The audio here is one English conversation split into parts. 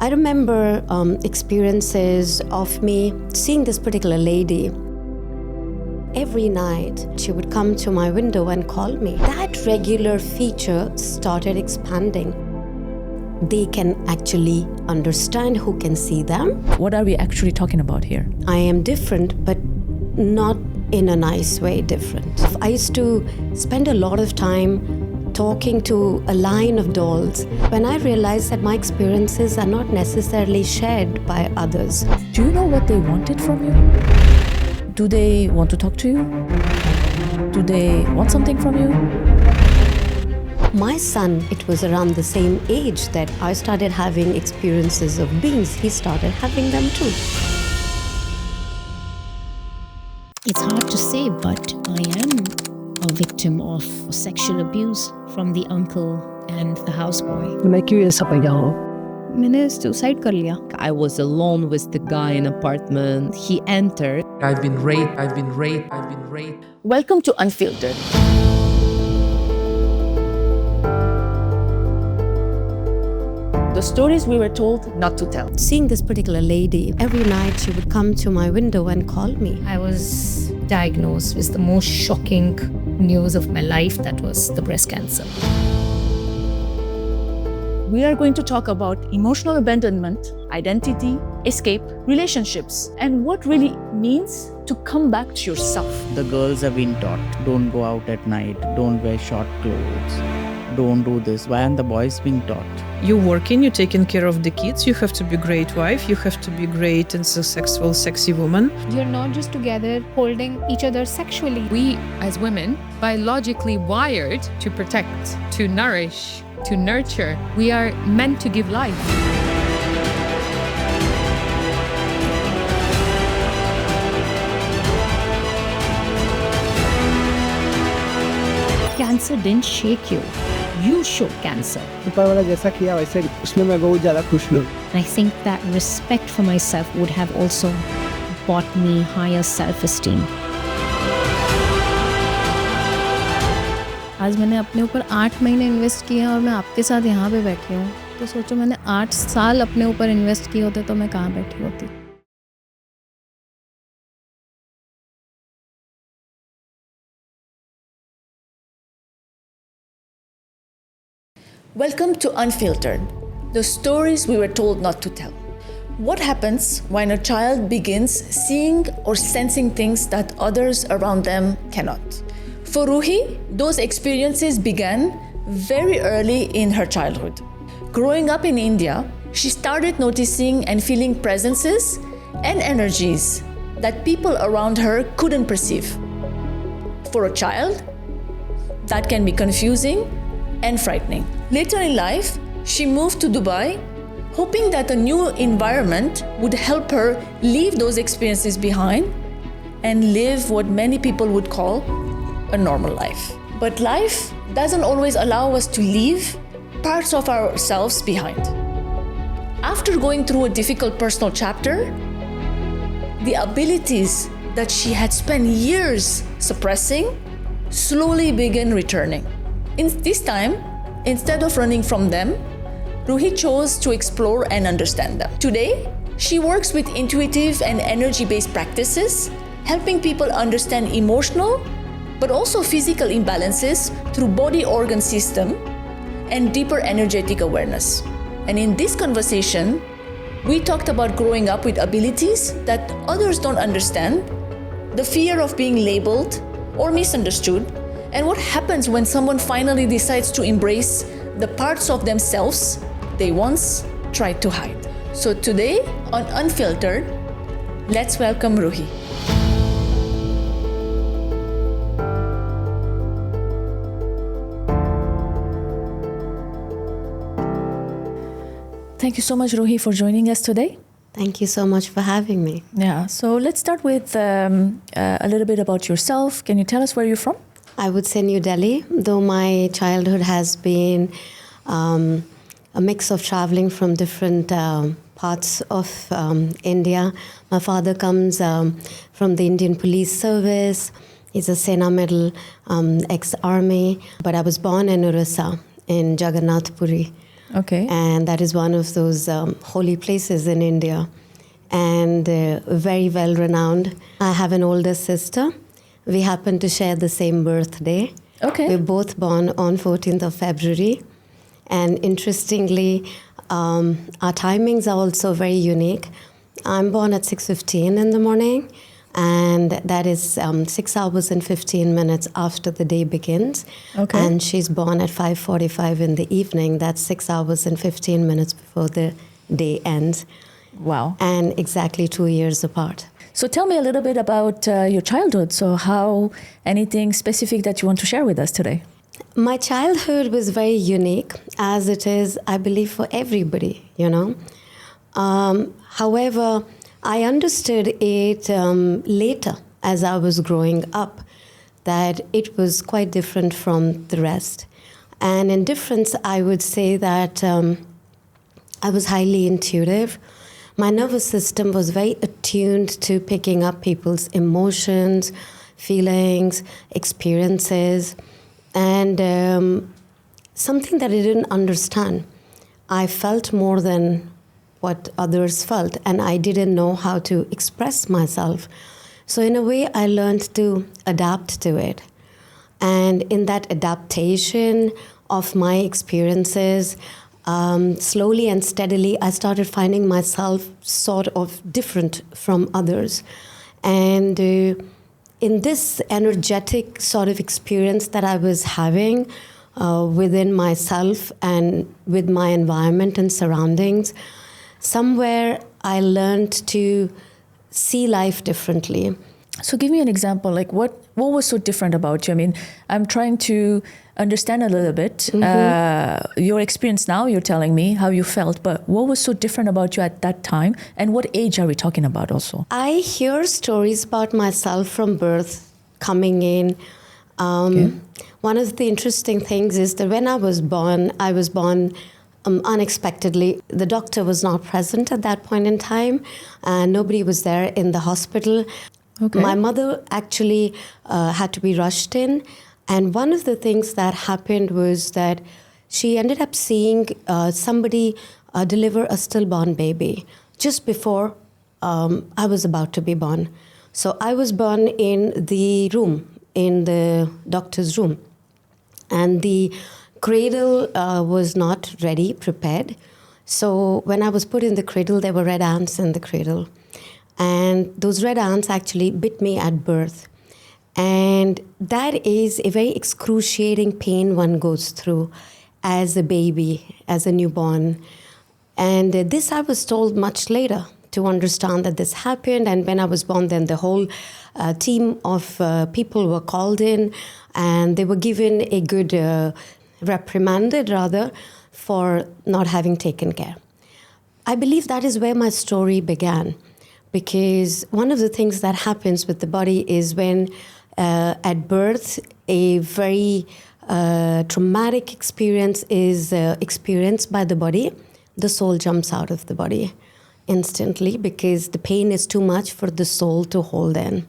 I remember experiences of me seeing this particular lady. Every night, she would come to my window and call me. That regular feature started expanding. They can actually understand who can see them. What are we actually talking about here? I am different, but not in a nice way different. I used to spend a lot of time talking to a line of dolls when I realized that my experiences are not necessarily shared by others. Do you know what they wanted from you? Do they want to talk to you? Do they want something from you? My son, it was around the same age that I started having experiences of beings. He started having them too. It's hard to say, but I am a victim of sexual abuse from the uncle and the houseboy. मैं क्यों ऐसा पैदा हो? मैंने suicide कर लिया. I was alone with the guy in an apartment. He entered. I've been raped. Welcome to Unfiltered. The stories we were told not to tell. Seeing this particular lady, every night she would come to my window and call me. I was diagnosed with the most shocking news of my life, that was the breast cancer. We are going to talk about emotional abandonment, identity, escape, relationships, and what really means to come back to yourself. The girls have been taught, don't go out at night, don't wear short clothes, don't do this. Why aren't the boys being taught? You're working, you're taking care of the kids, you have to be a great wife, you have to be great and successful, sexy woman. You're not just together holding each other sexually. We, as women, biologically wired to protect, to nourish, to nurture. We are meant to give life. Cancer didn't shake you. You shook cancer. ऊपर वाला जैसा किया वैसे उसमें मैं बहुत ज़्यादा खुश हूँ. I think that respect for myself would have also brought me higher self-esteem. आज मैंने अपने ऊपर 8 महीने इन्वेस्ट किए हैं और मैं आपके साथ यहाँ पे बैठी हूँ. तो सोचो मैंने 8 साल अपने ऊपर इन्वेस्ट किए होते तो मैं कहाँ बैठी होती. Welcome to Unfiltered, the stories we were told not to tell. What happens when a child begins seeing or sensing things that others around them cannot? For Ruhi, those experiences began very early in her childhood. Growing up in India, she started noticing and feeling presences and energies that people around her couldn't perceive. For a child, that can be confusing and frightening. Later in life, she moved to Dubai, hoping that a new environment would help her leave those experiences behind and live what many people would call a normal life. But life doesn't always allow us to leave parts of ourselves behind. After going through a difficult personal chapter, the abilities that she had spent years suppressing slowly began returning. In this time, instead of running from them, Ruhi chose to explore and understand them. Today, she works with intuitive and energy-based practices, helping people understand emotional but also physical imbalances through body organ system and deeper energetic awareness. And in this conversation, we talked about growing up with abilities that others don't understand, the fear of being labeled or misunderstood, and what happens when someone finally decides to embrace the parts of themselves they once tried to hide. So today on Unfiltered, let's welcome Ruhi. Thank you so much, Ruhi, for joining us today. Thank you so much for having me. Yeah, so let's start with a little bit about yourself. Can you tell us where you're from? I would say New Delhi, though my childhood has been a mix of traveling from different parts of India. My father comes from the Indian Police Service. He's a Sena Medal, ex-army. But I was born in Orissa, in Jagannath Puri. Okay. And that is one of those holy places in India, and very well renowned. I have an older sister. We happen to share the same birthday. Okay. We're both born on 14th of February. And interestingly, our timings are also very unique. I'm born at 6:15 in the morning, and that is 6 hours and 15 minutes after the day begins. Okay. And she's born at 5:45 in the evening. That's 6 hours and 15 minutes before the day ends. Wow. And exactly 2 years apart. So tell me a little bit about your childhood. So how, anything specific that you want to share with us today? My childhood was very unique, as it is, I believe, for everybody, you know. However, I understood it later as I was growing up, that it was quite different from the rest. And in difference, I would say that I was highly intuitive. My nervous system was very attuned to picking up people's emotions, feelings, experiences, and something that I didn't understand. I felt more than what others felt, and I didn't know how to express myself. So in a way, I learned to adapt to it. And in that adaptation of my experiences, slowly and steadily, I started finding myself sort of different from others. And in this energetic sort of experience that I was having within myself and with my environment and surroundings, somewhere I learned to see life differently. So give me an example, like what was so different about you? I mean, I'm trying to understand a little bit your experience now. You're telling me how you felt, but what was so different about you at that time, and what age are we talking about also? I hear stories about myself from birth coming in. One of the interesting things is that when I was born unexpectedly. The doctor was not present at that point in time, and nobody was there in the hospital. Okay. My mother actually had to be rushed in, and one of the things that happened was that she ended up seeing somebody deliver a stillborn baby just before I was about to be born. So I was born in the room, in the doctor's room, and the cradle was not ready, prepared. So when I was put in the cradle, there were red ants in the cradle. And those red ants actually bit me at birth. And that is a very excruciating pain one goes through as a baby, as a newborn. And this I was told much later to understand that this happened. And when I was born, then the whole team of people were called in, and they were given a good reprimanded rather for not having taken care. I believe that is where my story began, because one of the things that happens with the body is when at birth a very traumatic experience is experienced by the body, the soul jumps out of the body instantly because the pain is too much for the soul to hold in.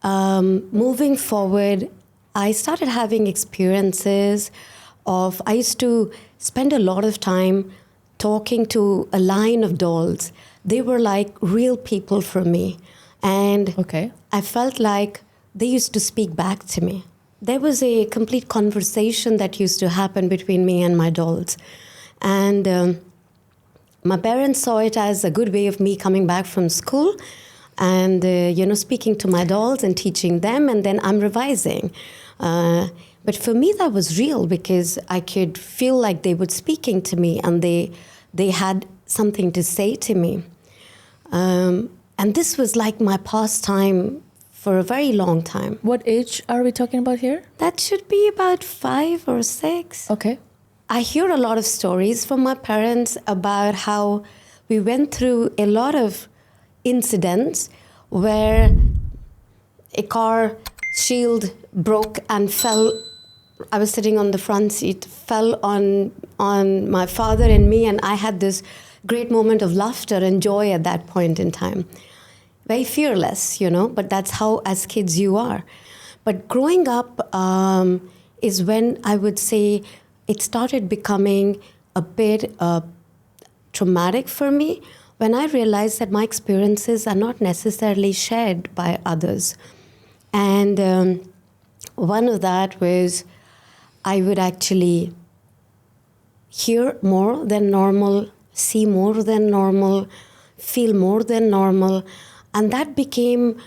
Moving forward, I started having experiences of, I used to spend a lot of time talking to a line of dolls. They were like real people for me. And I felt like they used to speak back to me. There was a complete conversation that used to happen between me and my dolls. And my parents saw it as a good way of me coming back from school and, speaking to my dolls and teaching them, and then I'm revising. But for me, that was real because I could feel like they were speaking to me and they had something to say to me. And this was like my pastime for a very long time. What age are we talking about here? That should be about 5 or 6. Okay. I hear a lot of stories from my parents about how we went through a lot of incidents where a car shield broke and fell. I was sitting on the front seat, fell on my father and me, and I had this great moment of laughter and joy at that point in time. Very fearless, but that's how as kids you are. But growing up is when I would say it started becoming a bit traumatic for me when I realized that my experiences are not necessarily shared by others. And one of that was I would actually hear more than normal, see more than normal, feel more than normal. And that became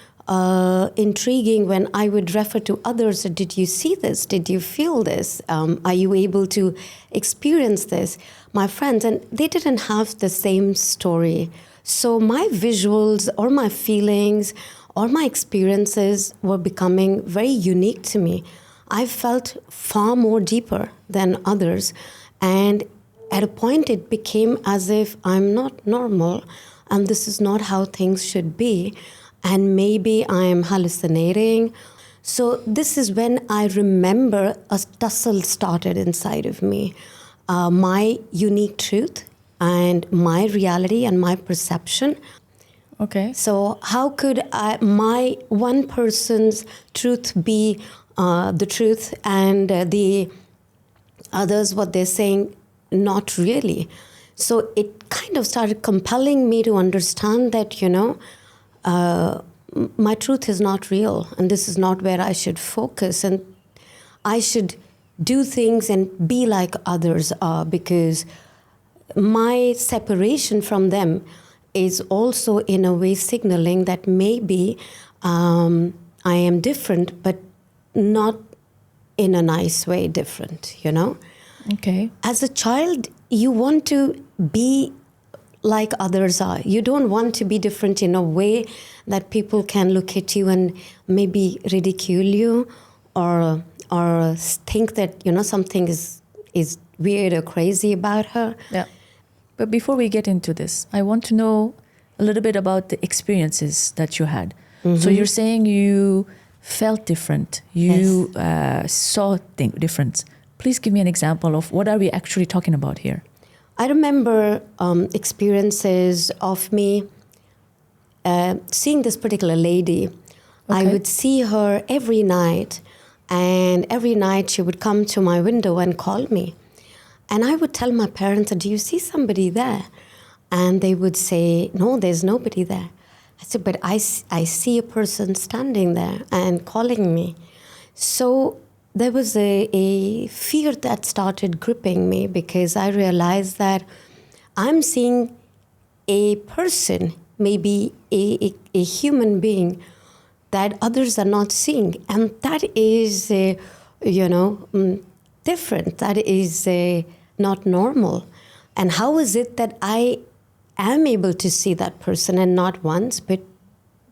intriguing when I would refer to others. Did you see this? Did you feel this? Are you able to experience this? My friends, and they didn't have the same story. So my visuals or my feelings or my experiences were becoming very unique to me. I felt far more deeper than others. And at a point, it became as if I'm not normal and this is not how things should be. And maybe I am hallucinating. So this is when I remember a tussle started inside of me. My unique truth and my reality and my perception. Okay. So how could my one person's truth be the truth and the others, what they're saying, not really? So it kind of started compelling me to understand that, my truth is not real and this is not where I should focus, and I should do things and be like others are, because my separation from them is also in a way signaling that maybe I am different, but not in a nice way different, Okay. As a child, you want to be like others are. You don't want to be different in a way that people can look at you and maybe ridicule you or think that, something is weird or crazy about her. Yeah. But before we get into this, I want to know a little bit about the experiences that you had. Mm-hmm. So you're saying you felt different. You saw different. Please give me an example of what are we actually talking about here? I remember experiences of me seeing this particular lady. Okay. I would see her every night, and every night she would come to my window and call me. And I would tell my parents, do you see somebody there? And they would say, no, there's nobody there. I said, but I see a person standing there and calling me. So there was a fear that started gripping me, because I realized that I'm seeing a person, maybe a human being that others are not seeing. And that is, different. That is not normal. And how is it that I am able to see that person, and not once, but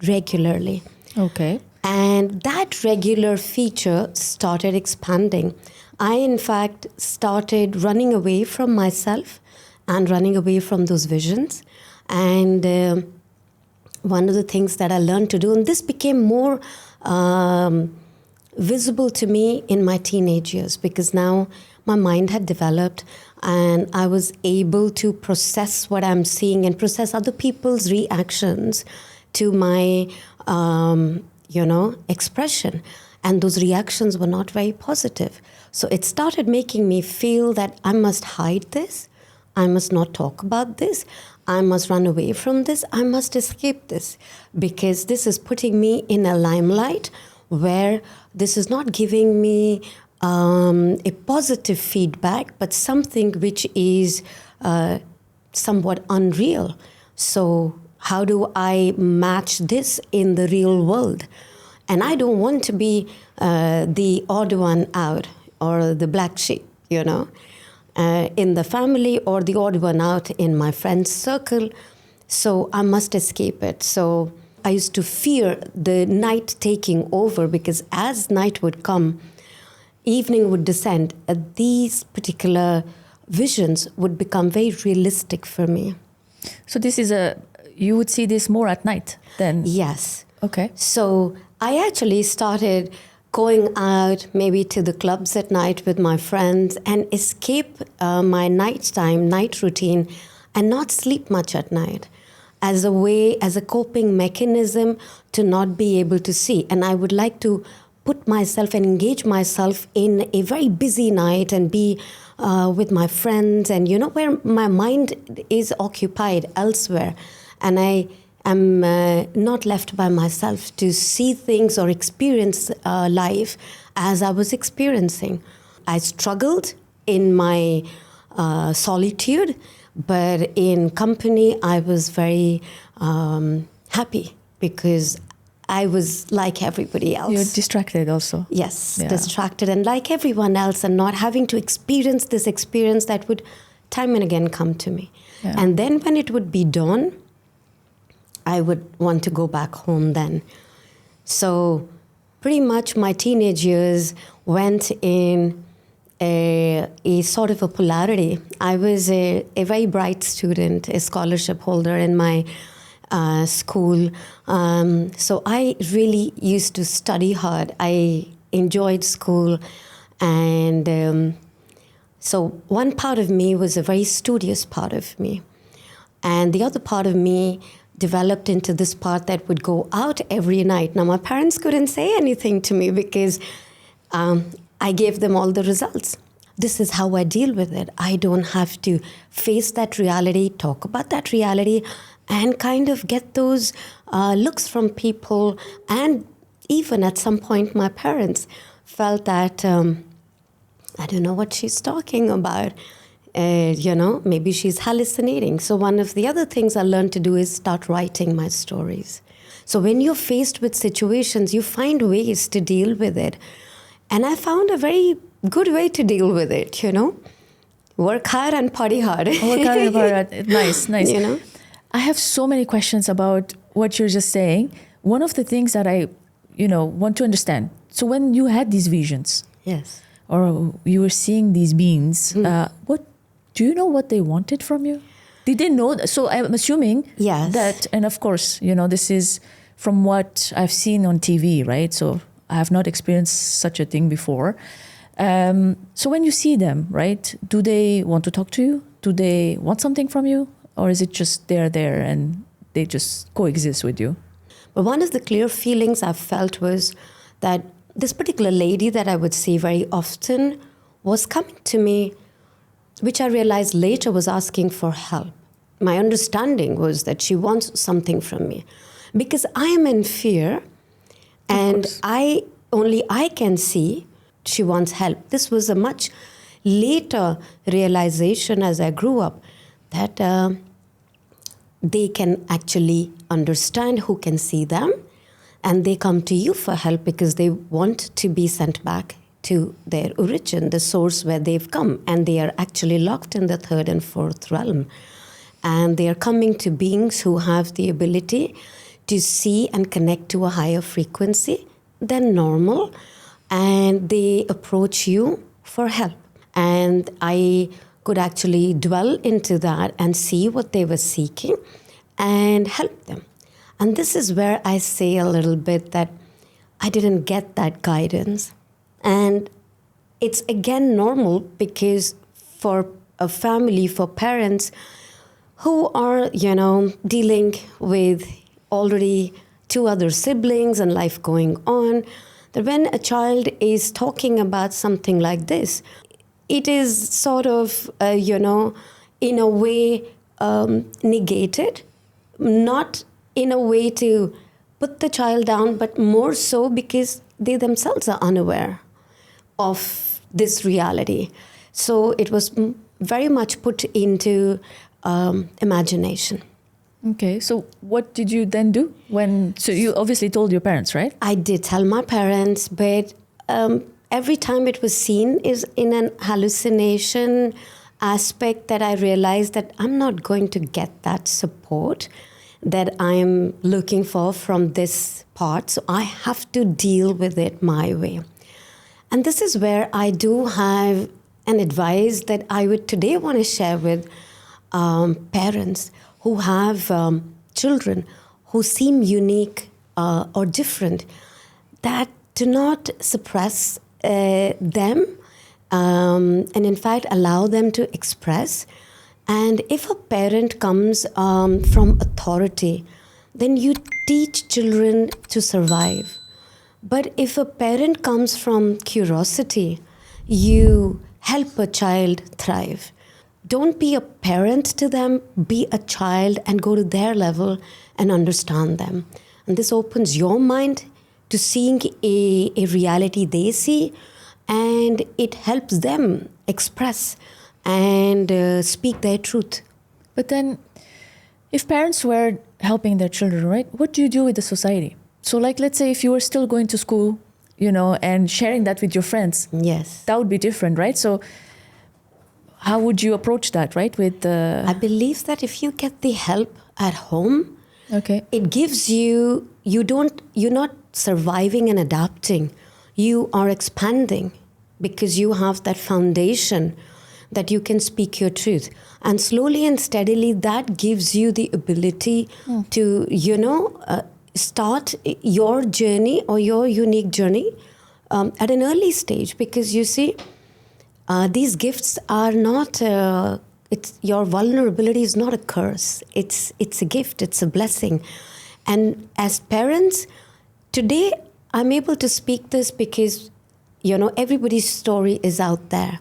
regularly? Okay. And that regular feature started expanding. I, in fact, started running away from myself and running away from those visions. And one of the things that I learned to do, and this became more visible to me in my teenage years, because now my mind had developed and I was able to process what I'm seeing and process other people's reactions to my expression. And those reactions were not very positive. So it started making me feel that I must hide this. I must not talk about this. I must run away from this. I must escape this, because this is putting me in a limelight where this is not giving me a positive feedback, but something which is somewhat unreal. So how do I match this in the real world? And I don't want to be the odd one out, or the black sheep, in the family, or the odd one out in my friend's circle. So I must escape it. So I used to fear the night taking over, because as night would come, evening would descend, these particular visions would become very realistic for me. So this is you would see this more at night then? Yes. Okay. So I actually started going out maybe to the clubs at night with my friends and escape my night routine, and not sleep much at night, as a coping mechanism to not be able to see. And I would like to put myself and engage myself in a very busy night and be with my friends, and where my mind is occupied elsewhere, and I am not left by myself to see things or experience life as I was experiencing. I struggled in my solitude, but in company I was very happy because I was like everybody else. You're distracted also. Yes, distracted and like everyone else, and not having to experience this experience that would time and again come to me. Yeah. And then when it would be dawn, I would want to go back home then. So pretty much my teenage years went in a sort of a polarity. I was a very bright student, a scholarship holder in my school. So I really used to study hard. I enjoyed school. And so one part of me was a very studious part of me. And the other part of me developed into this part that would go out every night. Now, my parents couldn't say anything to me because I gave them all the results. This is how I deal with it. I don't have to face that reality, talk about that reality, and kind of get those looks from people. And even at some point, my parents felt that, I don't know what she's talking about. Maybe she's hallucinating. So one of the other things I learned to do is start writing my stories. So when you're faced with situations, you find ways to deal with it. And I found a very good way to deal with it, Work hard and party hard. Work hard and party hard. Nice. I have so many questions about what you're just saying. One of the things that I, want to understand. So when you had these visions, yes, or you were seeing these beings, do you know what they wanted from you? Did they know? So I'm assuming that, and of course, this is from what I've seen on TV, right? So I have not experienced such a thing before. So when you see them, right, do they want to talk to you? Do they want something from you? Or is it just they're there and they just coexist with you? But one of the clear feelings I've felt was that this particular lady that I would see very often was coming to me, which I realized later was asking for help. My understanding was that she wants something from me because I am in fear, and I can see she wants help. This was a much later realization as I grew up that they can actually understand who can see them, and they come to you for help because they want to be sent back to their origin, the source where they've come, and they are actually locked in the third and fourth realm. And they are coming to beings who have the ability to see and connect to a higher frequency than normal, and they approach you for help. And I could actually dwell into that and see what they were seeking and help them. And this is where I say a little bit that I didn't get that guidance. And it's again normal because for a family, for parents who are, dealing with already 2 other siblings and life going on, that when a child is talking about something like this, it is sort of, in a way negated, not in a way to put the child down, but more so because they themselves are unaware of this reality. So it was very much put into imagination. Okay, so what did you then do? So you obviously told your parents, right? I did tell my parents, but every time it was seen is in an hallucination aspect that I realized that I'm not going to get that support that I'm looking for from this part. So I have to deal with it my way. And this is where I do have an advice that I would today want to share with parents who have children who seem unique or different, that do not suppress them and in fact allow them to express. And if a parent comes from authority, then you teach children to survive. But if a parent comes from curiosity, you help a child thrive. Don't be a parent to them, be a child and go to their level and understand them. And this opens your mind to seeing a reality they see, and it helps them express and speak their truth. But then, if parents were helping their children, right, what do you do with the society? So, like, let's say if you were still going to school, you know, and sharing that with your friends, yes, that would be different, right? So, how would you approach that, right? I believe that if you get the help at home, okay, it gives you're not surviving and adapting. You are expanding because you have that foundation that you can speak your truth. And slowly and steadily, that gives you the ability to, start your journey or your unique journey at an early stage. Because you see, these gifts are not, your vulnerability is not a curse. It's a gift, it's a blessing. And as parents, today I'm able to speak this because, everybody's story is out there.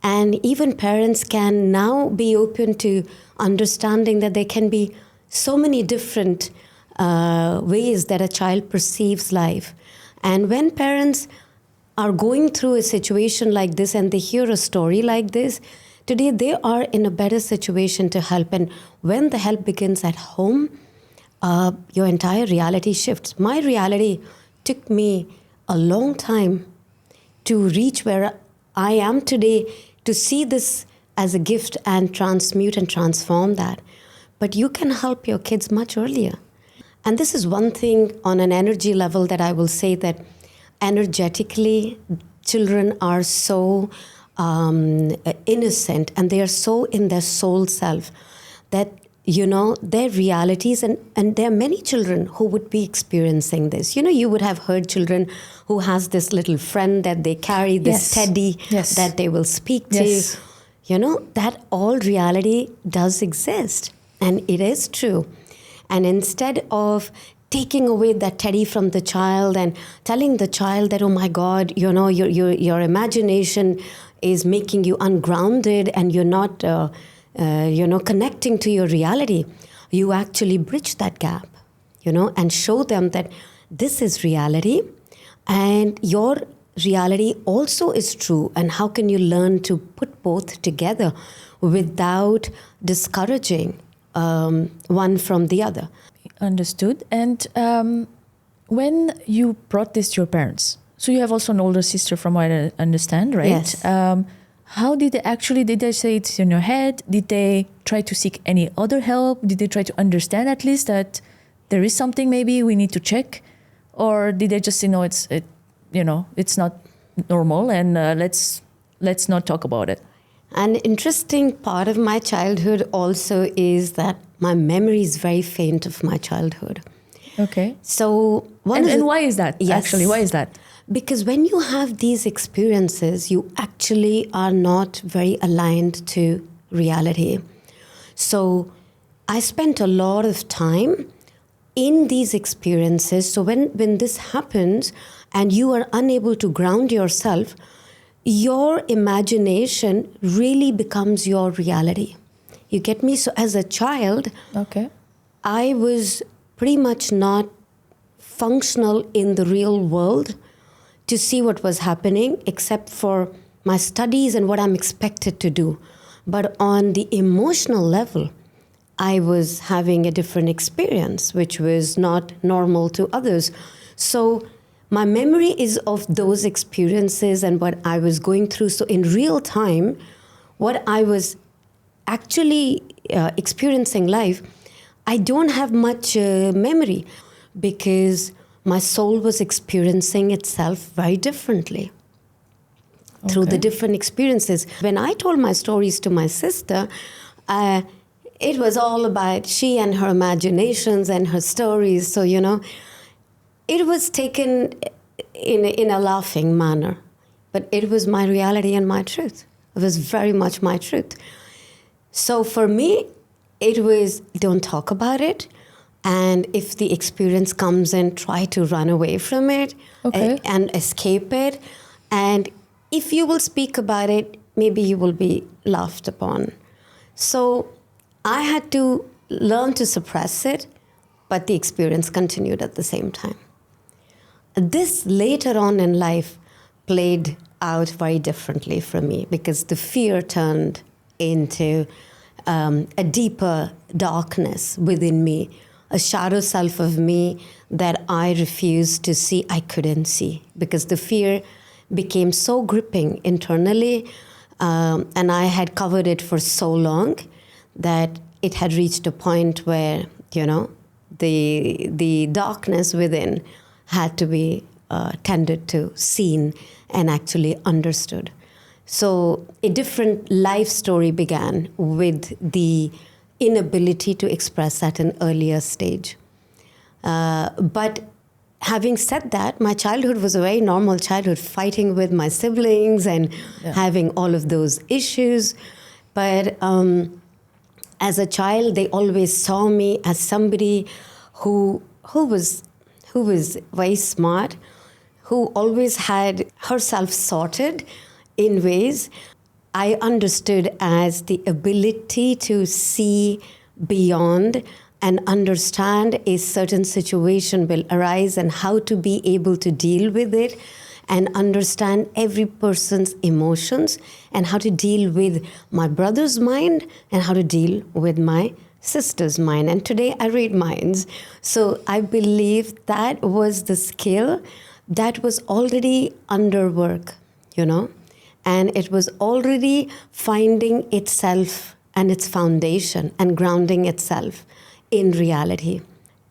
And even parents can now be open to understanding that there can be so many different ways that a child perceives life. And when parents are going through a situation like this and they hear a story like this, today they are in a better situation to help. And when the help begins at home, your entire reality shifts. My reality took me a long time to reach where I am today, to see this as a gift and transmute and transform that. But you can help your kids much earlier. And this is one thing on an energy level that I will say, that energetically, children are so innocent and they are so in their soul self that, their realities, and there are many children who would be experiencing this. You would have heard children who has this little friend that they carry, this teddy that they will speak to. That all reality does exist, and it is true. And instead of taking away that teddy from the child and telling the child that, oh my God, your imagination is making you ungrounded and you're not, connecting to your reality, you actually bridge that gap, and show them that this is reality and your reality also is true. And how can you learn to put both together without discouraging one from the other? Understood. And when you brought this to your parents, so you have also an older sister from what I understand, right? Yes. How did they say it's in your head? Did they try to seek any other help? Did they try to understand at least that there is something maybe we need to check? Or did they just say, no, it's not normal and let's not talk about it? An interesting part of my childhood also is that my memory is very faint of my childhood. Okay. So and why is that? Yes. Actually, why is that? Because when you have these experiences, you actually are not very aligned to reality. So I spent a lot of time in these experiences. So when this happens and you are unable to ground yourself, your imagination really becomes your reality. You get me? So as a child, okay, I was pretty much not functional in the real world to see what was happening, except for my studies and what I'm expected to do. But on the emotional level, I was having a different experience, which was not normal to others. So my memory is of those experiences and what I was going through. So in real time, what I was actually experiencing life, I don't have much memory because my soul was experiencing itself very differently through the different experiences. When I told my stories to my sister, it was all about she and her imaginations and her stories. So, it was taken in a laughing manner, but it was my reality and my truth. It was very much my truth. So for me, it was don't talk about it. And if the experience comes in, try to run away from it and escape it. And if you will speak about it, maybe you will be laughed upon. So I had to learn to suppress it, but the experience continued at the same time. This later on in life played out very differently for me because the fear turned into a deeper darkness within me, a shadow self of me that I refused to see, I couldn't see, because the fear became so gripping internally, and I had covered it for so long that it had reached a point where, the darkness within had to be tended to, seen, and actually understood. So a different life story began with the inability to express at an earlier stage. But having said that, my childhood was a very normal childhood, fighting with my siblings and having all of those issues. But as a child, they always saw me as somebody who was very smart, who always had herself sorted in ways I understood as the ability to see beyond and understand a certain situation will arise and how to be able to deal with it and understand every person's emotions and how to deal with my brother's mind and how to deal with my sister's mind. And today I read minds. So I believe that was the skill that was already under work, and it was already finding itself and its foundation and grounding itself in reality.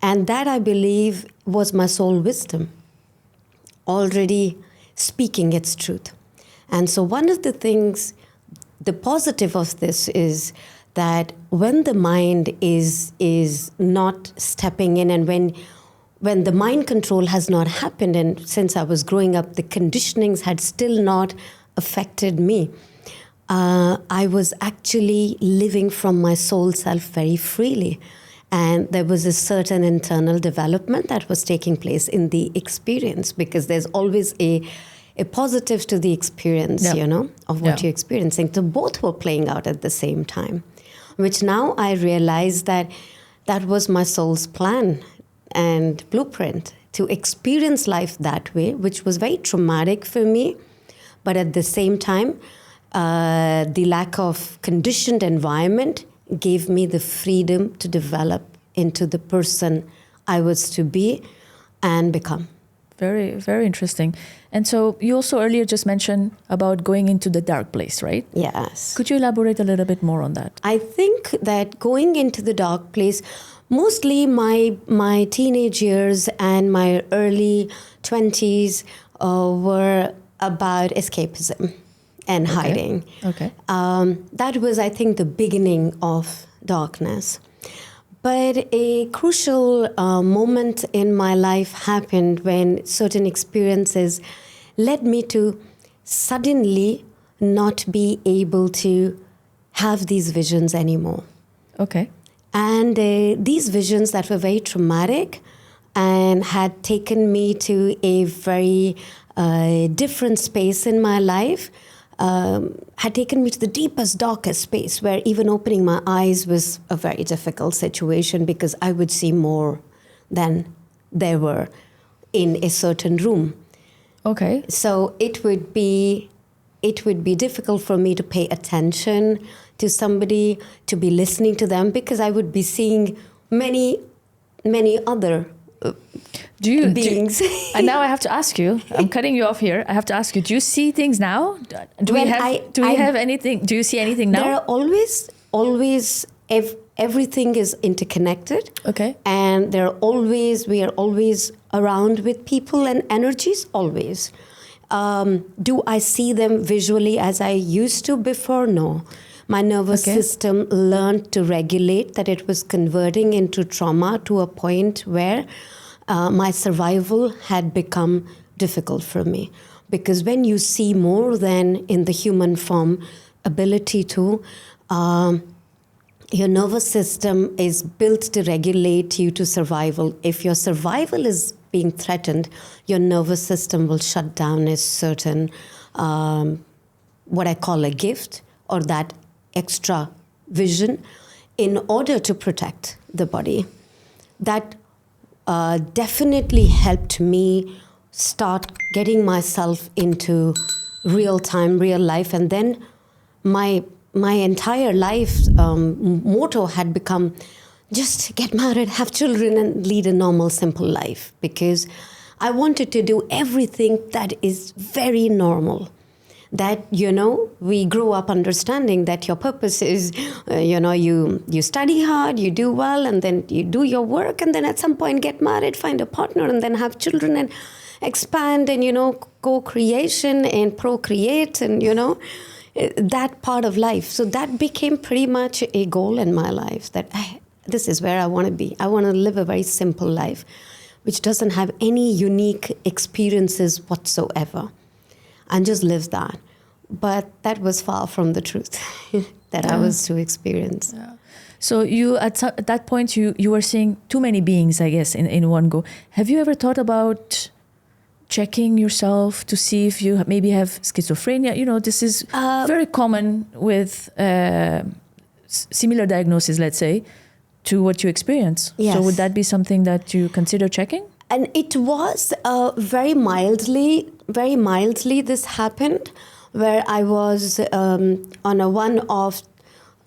And that, I believe, was my soul wisdom, already speaking its truth. And so one of the things, the positive of this is that when the mind is not stepping in, and when the mind control has not happened, and since I was growing up, the conditionings had still not affected me, I was actually living from my soul self very freely. And there was a certain internal development that was taking place in the experience, because there's always a positive to the experience, of what you're experiencing. So both were playing out at the same time, which now I realize that was my soul's plan and blueprint to experience life that way, which was very traumatic for me. But at the same time, the lack of conditioned environment gave me the freedom to develop into the person I was to be and become. Very, very interesting. And so you also earlier just mentioned about going into the dark place, right? Yes. Could you elaborate a little bit more on that? I think that going into the dark place, mostly my teenage years and my early 20s were about escapism and hiding. Okay. That was, I think, the beginning of darkness. But a crucial moment in my life happened when certain experiences led me to suddenly not be able to have these visions anymore. Okay. And these visions that were very traumatic and had taken me to a very different space in my life, had taken me to the deepest, darkest space where even opening my eyes was a very difficult situation because I would see more than there were in a certain room. Okay. So it would be difficult for me to pay attention to somebody, to be listening to them, because I would be seeing many other beings. And now I have to ask you, I'm cutting you off here. I have to ask you, do you see things now? Do we have anything? Do you see anything now? There are always everything is interconnected. Okay. And we are always around with people and energies, always. Do I see them visually as I used to before? No. My nervous system learned to regulate, that it was converting into trauma to a point where my survival had become difficult for me. Because when you see more than in the human form ability to, your nervous system is built to regulate you to survival. If your survival is being threatened, your nervous system will shut down a certain what I call a gift or that extra vision in order to protect the body. That definitely helped me start getting myself into real time, real life. And then my entire life motto had become just get married, have children, and lead a normal, simple life, because I wanted to do everything that is very normal. That, we grow up understanding that your purpose is, you study hard, you do well, and then you do your work, and then at some point get married, find a partner, and then have children and expand and, co-creation and procreate and, that part of life. So that became pretty much a goal in my life, that this is where I want to be. I want to live a very simple life, which doesn't have any unique experiences whatsoever, and just live that. But that was far from the truth that I was to experience. Yeah. So you, at that point, you were seeing too many beings, I guess, in one go. Have you ever thought about checking yourself to see if you maybe have schizophrenia? This is very common with similar diagnosis, let's say, to what you experience. Yes. So would that be something that you consider checking? And it was very mildly this happened, where I was on a one-off,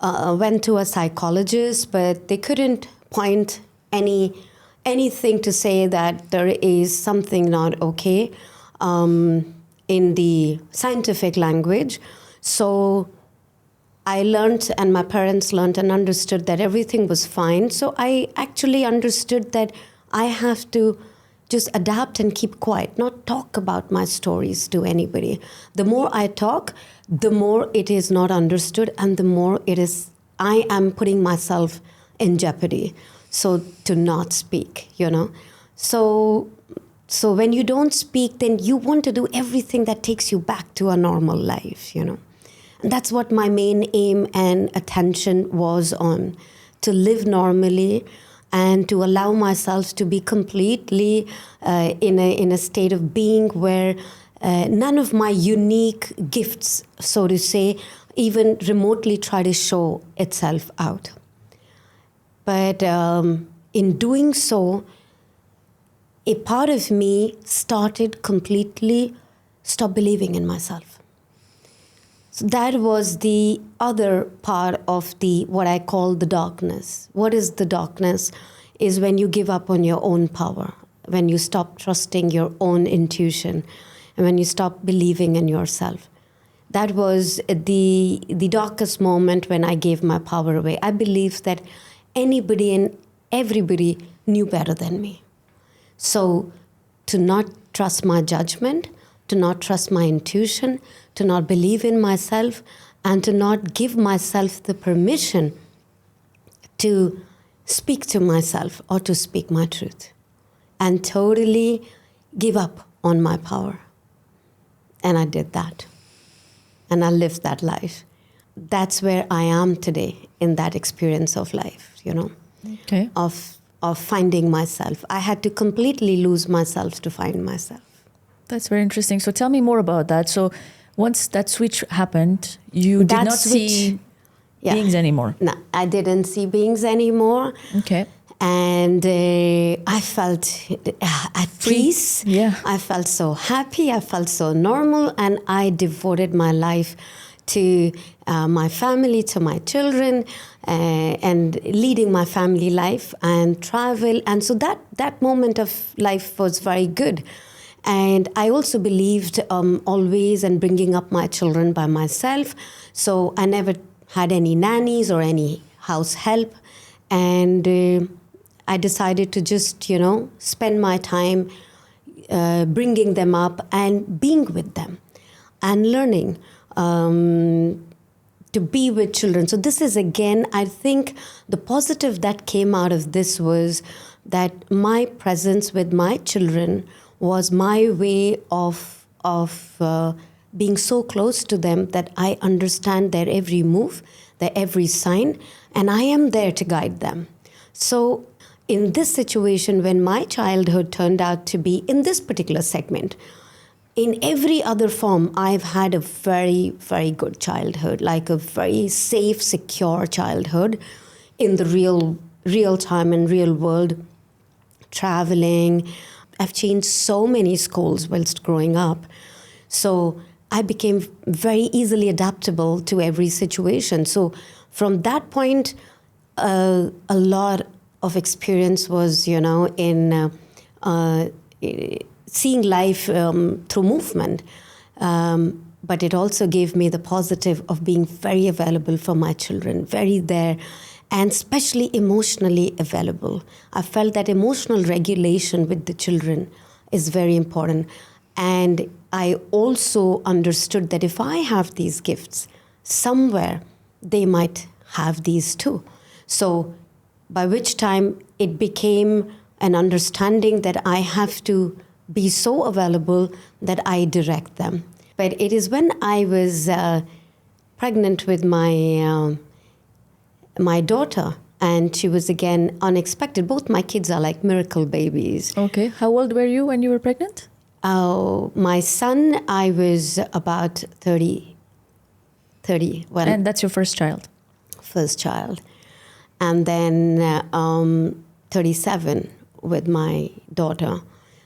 went to a psychologist, but they couldn't point anything to say that there is something not okay in the scientific language. So I learned, and my parents learned and understood that everything was fine. So I actually understood that I have to just adapt and keep quiet, not talk about my stories to anybody. The more I talk, the more it is not understood, and the more I am putting myself in jeopardy. So to not speak, So when you don't speak, then you want to do everything that takes you back to a normal life, And that's what my main aim and attention was on, to live normally and to allow myself to be completely in a state of being where none of my unique gifts, so to say, even remotely try to show itself out. But in doing so, a part of me started completely stop believing in myself. So that was the other part of what I call the darkness. What is the darkness? Is when you give up on your own power, when you stop trusting your own intuition, and when you stop believing in yourself. That was the darkest moment when I gave my power away. I believed that anybody and everybody knew better than me. So to not trust my judgment, to not trust my intuition, to not believe in myself, and to not give myself the permission to speak to myself or to speak my truth, and totally give up on my power. And I did that. And I lived that life. That's where I am today, in that experience of life, Okay. Of finding myself. I had to completely lose myself to find myself. That's very interesting. So tell me more about that. So once that switch happened, you did not see beings anymore. No, I didn't see beings anymore. Okay. And I felt at peace. Yeah. I felt so happy. I felt so normal. And I devoted my life to my family, to my children, and leading my family life and travel. And so that moment of life was very good. And I also believed always in bringing up my children by myself. So I never had any nannies or any house help. And I decided to just, spend my time bringing them up and being with them and learning to be with children. So this is, again, I think the positive that came out of this was that my presence with my children was my way of being so close to them that I understand their every move, their every sign, and I am there to guide them. So in this situation, when my childhood turned out to be in this particular segment, in every other form, I've had a very, very good childhood, like a very safe, secure childhood in the real time and real world, traveling. I've changed so many schools whilst growing up. So I became very easily adaptable to every situation. So from that point, a lot of experience was, in seeing life through movement. But it also gave me the positive of being very available for my children, very there, and especially emotionally available. I felt that emotional regulation with the children is very important. And I also understood that if I have these gifts, somewhere they might have these too. So by which time it became an understanding that I have to be so available that I direct them. But it is when I was pregnant with my daughter, and she was again unexpected. Both my kids are like miracle babies. Okay. How old were you when you were pregnant? My son, I was about 30. And that's your first child? First child. And then 37 with my daughter.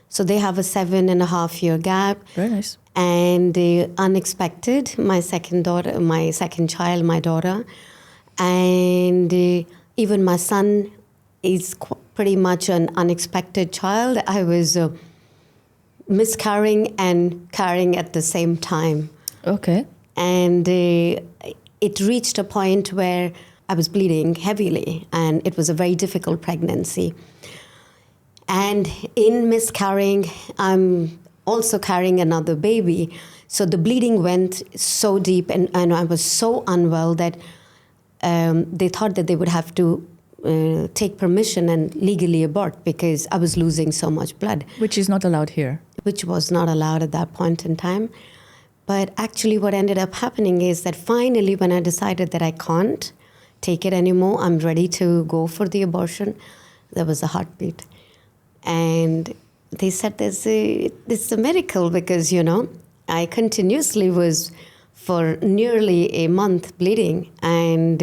So they have a 7.5-year gap. Very nice. And unexpected, my second child, my daughter. And even my son is pretty much an unexpected child. I was miscarrying and carrying at the same time. Okay. And it reached a point where I was bleeding heavily, and it was a very difficult pregnancy. And in miscarrying, I'm also carrying another baby. So the bleeding went so deep, and I was so unwell that they thought that they would have to take permission and legally abort because I was losing so much blood. Which is not allowed here. Which was not allowed at that point in time. But actually what ended up happening is that finally when I decided that I can't take it anymore, I'm ready to go for the abortion, there was a heartbeat. And they said this is a miracle because, I continuously was for nearly a month bleeding. And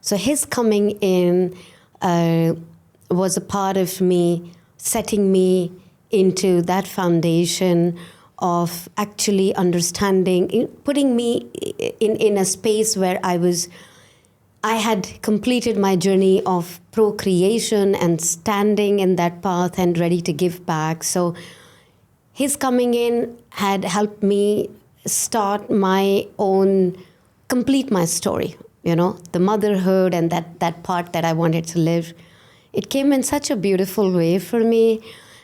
so his coming in was a part of me setting me into that foundation of actually understanding, putting me in a space where I had completed my journey of procreation and standing in that path and ready to give back. So his coming in had helped me start my own, complete my story, the motherhood and that part that I wanted to live. It came in such a beautiful way for me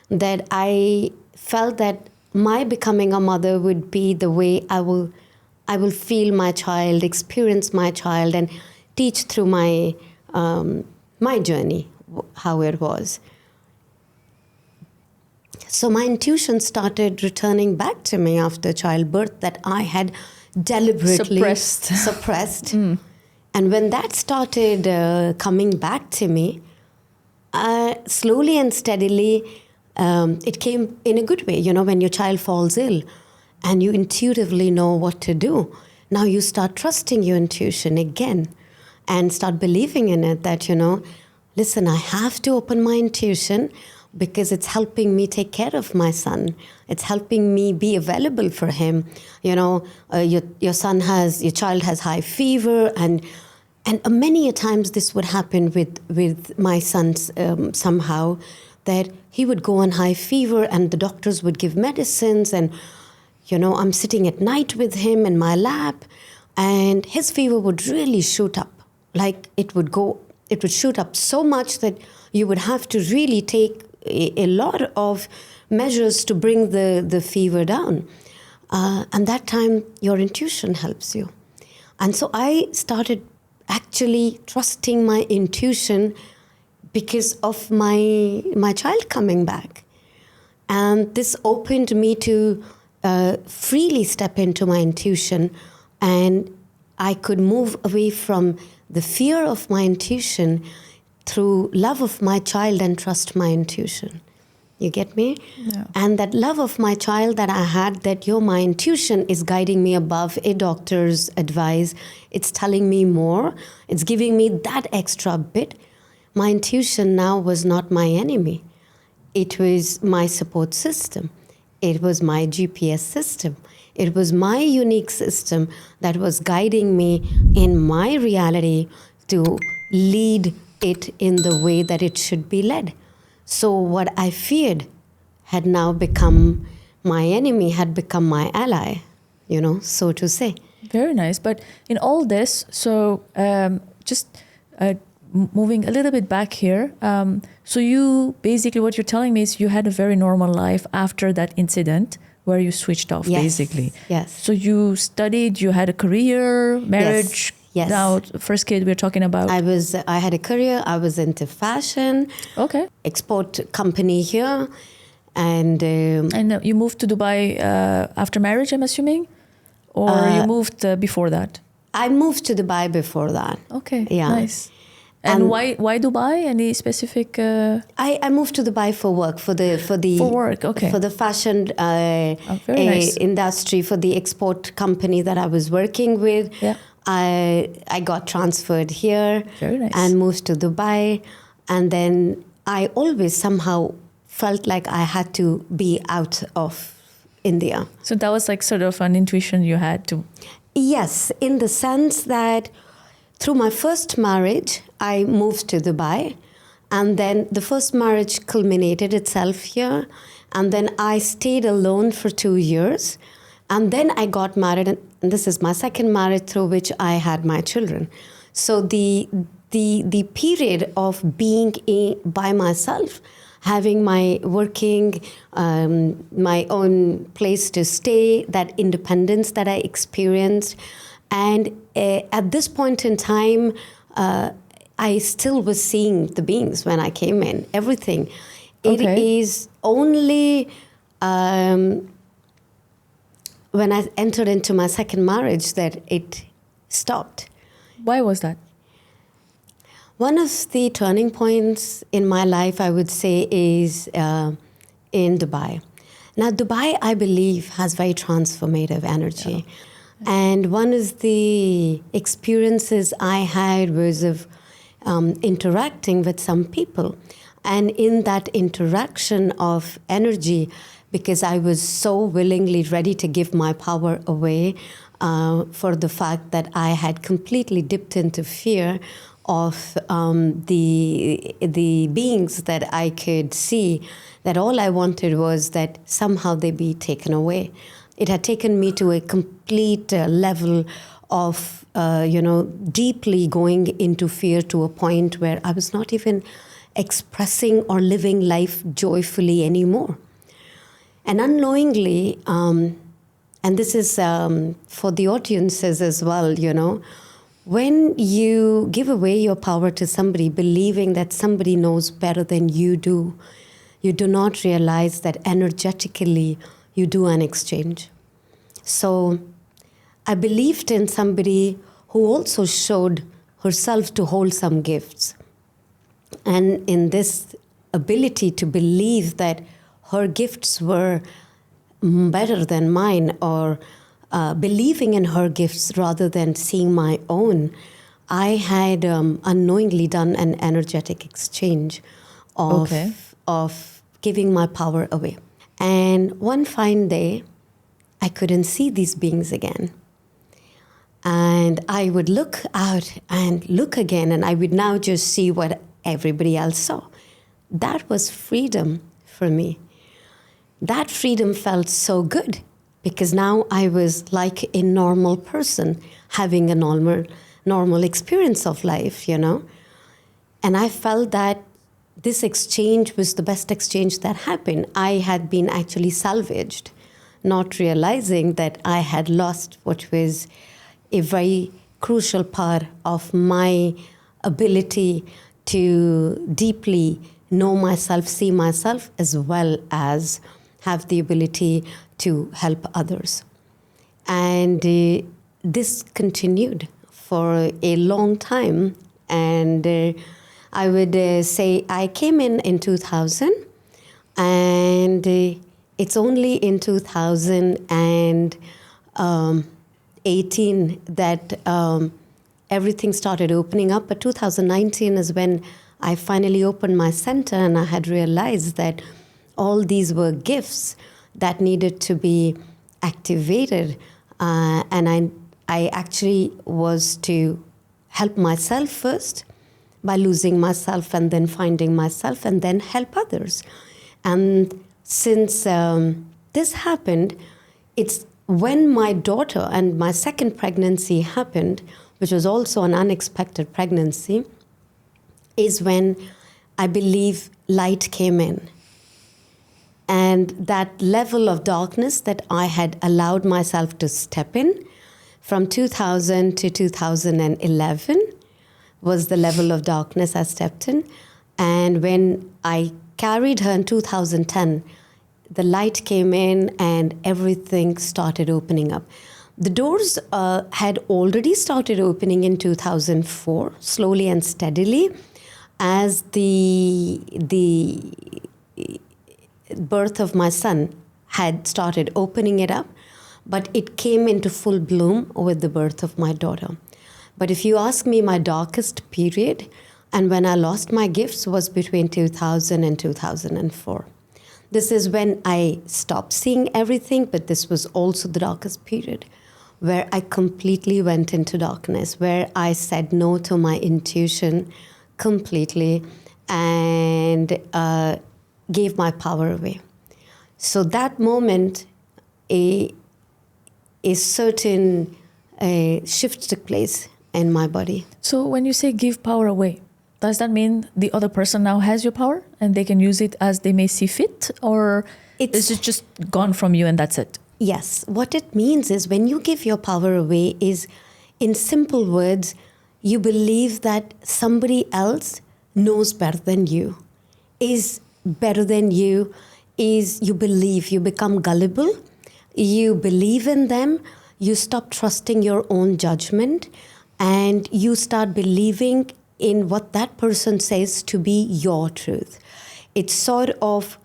that I felt that my becoming a mother would be the way I will feel my child, experience my child, and teach through my journey, how it was. So my intuition started returning back to me after childbirth that I had deliberately suppressed. And when that started coming back to me, slowly and steadily, it came in a good way. When your child falls ill and you intuitively know what to do, now you start trusting your intuition again and start believing in it that, listen, I have to open my intuition because it's helping me take care of my son. It's helping me be available for him. Your child has high fever, and many a times this would happen with my son somehow, that he would go on high fever and the doctors would give medicines, and I'm sitting at night with him in my lap, and his fever would really shoot up. Like it would shoot up so much that you would have to really take a lot of measures to bring the fever down. And that time, your intuition helps you. And so I started actually trusting my intuition because of my child coming back. And this opened me to freely step into my intuition, and I could move away from the fear of my intuition through love of my child and trust my intuition. You get me? Yeah. And that love of my child that I had, that my intuition is guiding me above a doctor's advice. It's telling me more. It's giving me that extra bit. My intuition now was not my enemy. It was my support system. It was my GPS system. It was my unique system that was guiding me in my reality to lead it in the way that it should be led. So what I feared had now become my enemy, had become my ally, so to say. Very nice. But in all this, so just moving a little bit back here, so you basically, what you're telling me is you had a very normal life after that incident where you switched off, basically. Yes. So you studied, you had a career, marriage. Yes. Now, first kid we're talking about. I had a career. I was into fashion. Okay. Export company here. And you moved to Dubai after marriage, I'm assuming? Or you moved before that? I moved to Dubai before that. Okay, yeah. Nice. And why Dubai? Any specific? I moved to Dubai for work, for work, okay. For the fashion very nice. industry, for the export company that I was working with. Yeah. I got transferred here. Very nice. And moved to Dubai. And then I always somehow felt like I had to be out of India. So that was like sort of an intuition you had to. Yes, in the sense that through my first marriage, I moved to Dubai. And then the first marriage culminated itself here. And then I stayed alone for 2 years. And then I got married. And this is my second marriage through which I had my children. So the period of being by myself, having my working, my own place to stay, that independence that I experienced. And at this point in time, I still was seeing the beings when I came in, everything. It is only when I entered into my second marriage that it stopped. Why was that? One of the turning points in my life, I would say, is in Dubai. Now, Dubai, I believe, has very transformative energy. Yeah. And one of the experiences I had was of interacting with some people. And in that interaction of energy, because I was so willingly ready to give my power away for the fact that I had completely dipped into fear of the beings that I could see, that all I wanted was that somehow they be taken away. It had taken me to a complete level of, deeply going into fear to a point where I was not even expressing or living life joyfully anymore. And unknowingly, and this is for the audiences as well, when you give away your power to somebody, believing that somebody knows better than you do not realize that energetically you do an exchange. So I believed in somebody who also showed herself to hold some gifts. And in this ability to believe that her gifts were better than mine, or believing in her gifts rather than seeing my own, I had unknowingly done an energetic exchange of giving my power away. And one fine day, I couldn't see these beings again. And I would look out and look again, and I would now just see what everybody else saw. That was freedom for me. That freedom felt so good, because now I was like a normal person having a normal experience of life, And I felt that this exchange was the best exchange that happened. I had been actually salvaged, not realizing that I had lost what was a very crucial part of my ability to deeply know myself, see myself, as well as have the ability to help others. And this continued for a long time. And I would say I came in 2000, And it's only in 2018 that everything started opening up. But 2019 is when I finally opened my center, and I had realized that all these were gifts that needed to be activated. And I actually was to help myself first by losing myself, and then finding myself, and then help others. And since this happened, it's when my daughter and my second pregnancy happened, which was also an unexpected pregnancy, is when I believe light came in. And that level of darkness that I had allowed myself to step in from 2000 to 2011 was the level of darkness I stepped in. And when I carried her in 2010, the light came in and everything started opening up. The doors had already started opening in 2004, slowly and steadily, as the birth of my son had started opening it up, but it came into full bloom with the birth of my daughter. But if you ask me, my darkest period and when I lost my gifts was between 2000 and 2004. This is when I stopped seeing everything, but this was also the darkest period where I completely went into darkness, where I said no to my intuition completely and gave my power away. So that moment, a certain shift took place in my body. So when you say give power away, does that mean the other person now has your power and they can use it as they may see fit? Or is it just gone from you and that's it? Yes. What it means is when you give your power away is, in simple words, you believe that somebody else knows better than you, is better than you, you believe, you become gullible, you believe in them, you stop trusting your own judgment, and you start believing in what that person says to be your truth. It's sort of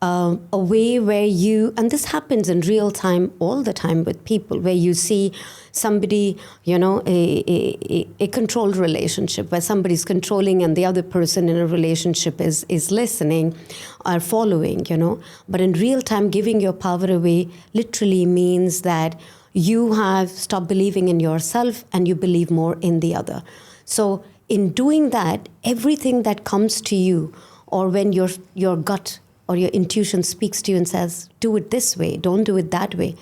a way where you, and this happens in real time all the time with people, where you see somebody, a controlled relationship where somebody's controlling and the other person in a relationship is listening or following, But in real time, giving your power away literally means that you have stopped believing in yourself and you believe more in the other. So in doing that, everything that comes to you, or when your gut or your intuition speaks to you and says, do it this way, don't do it that way,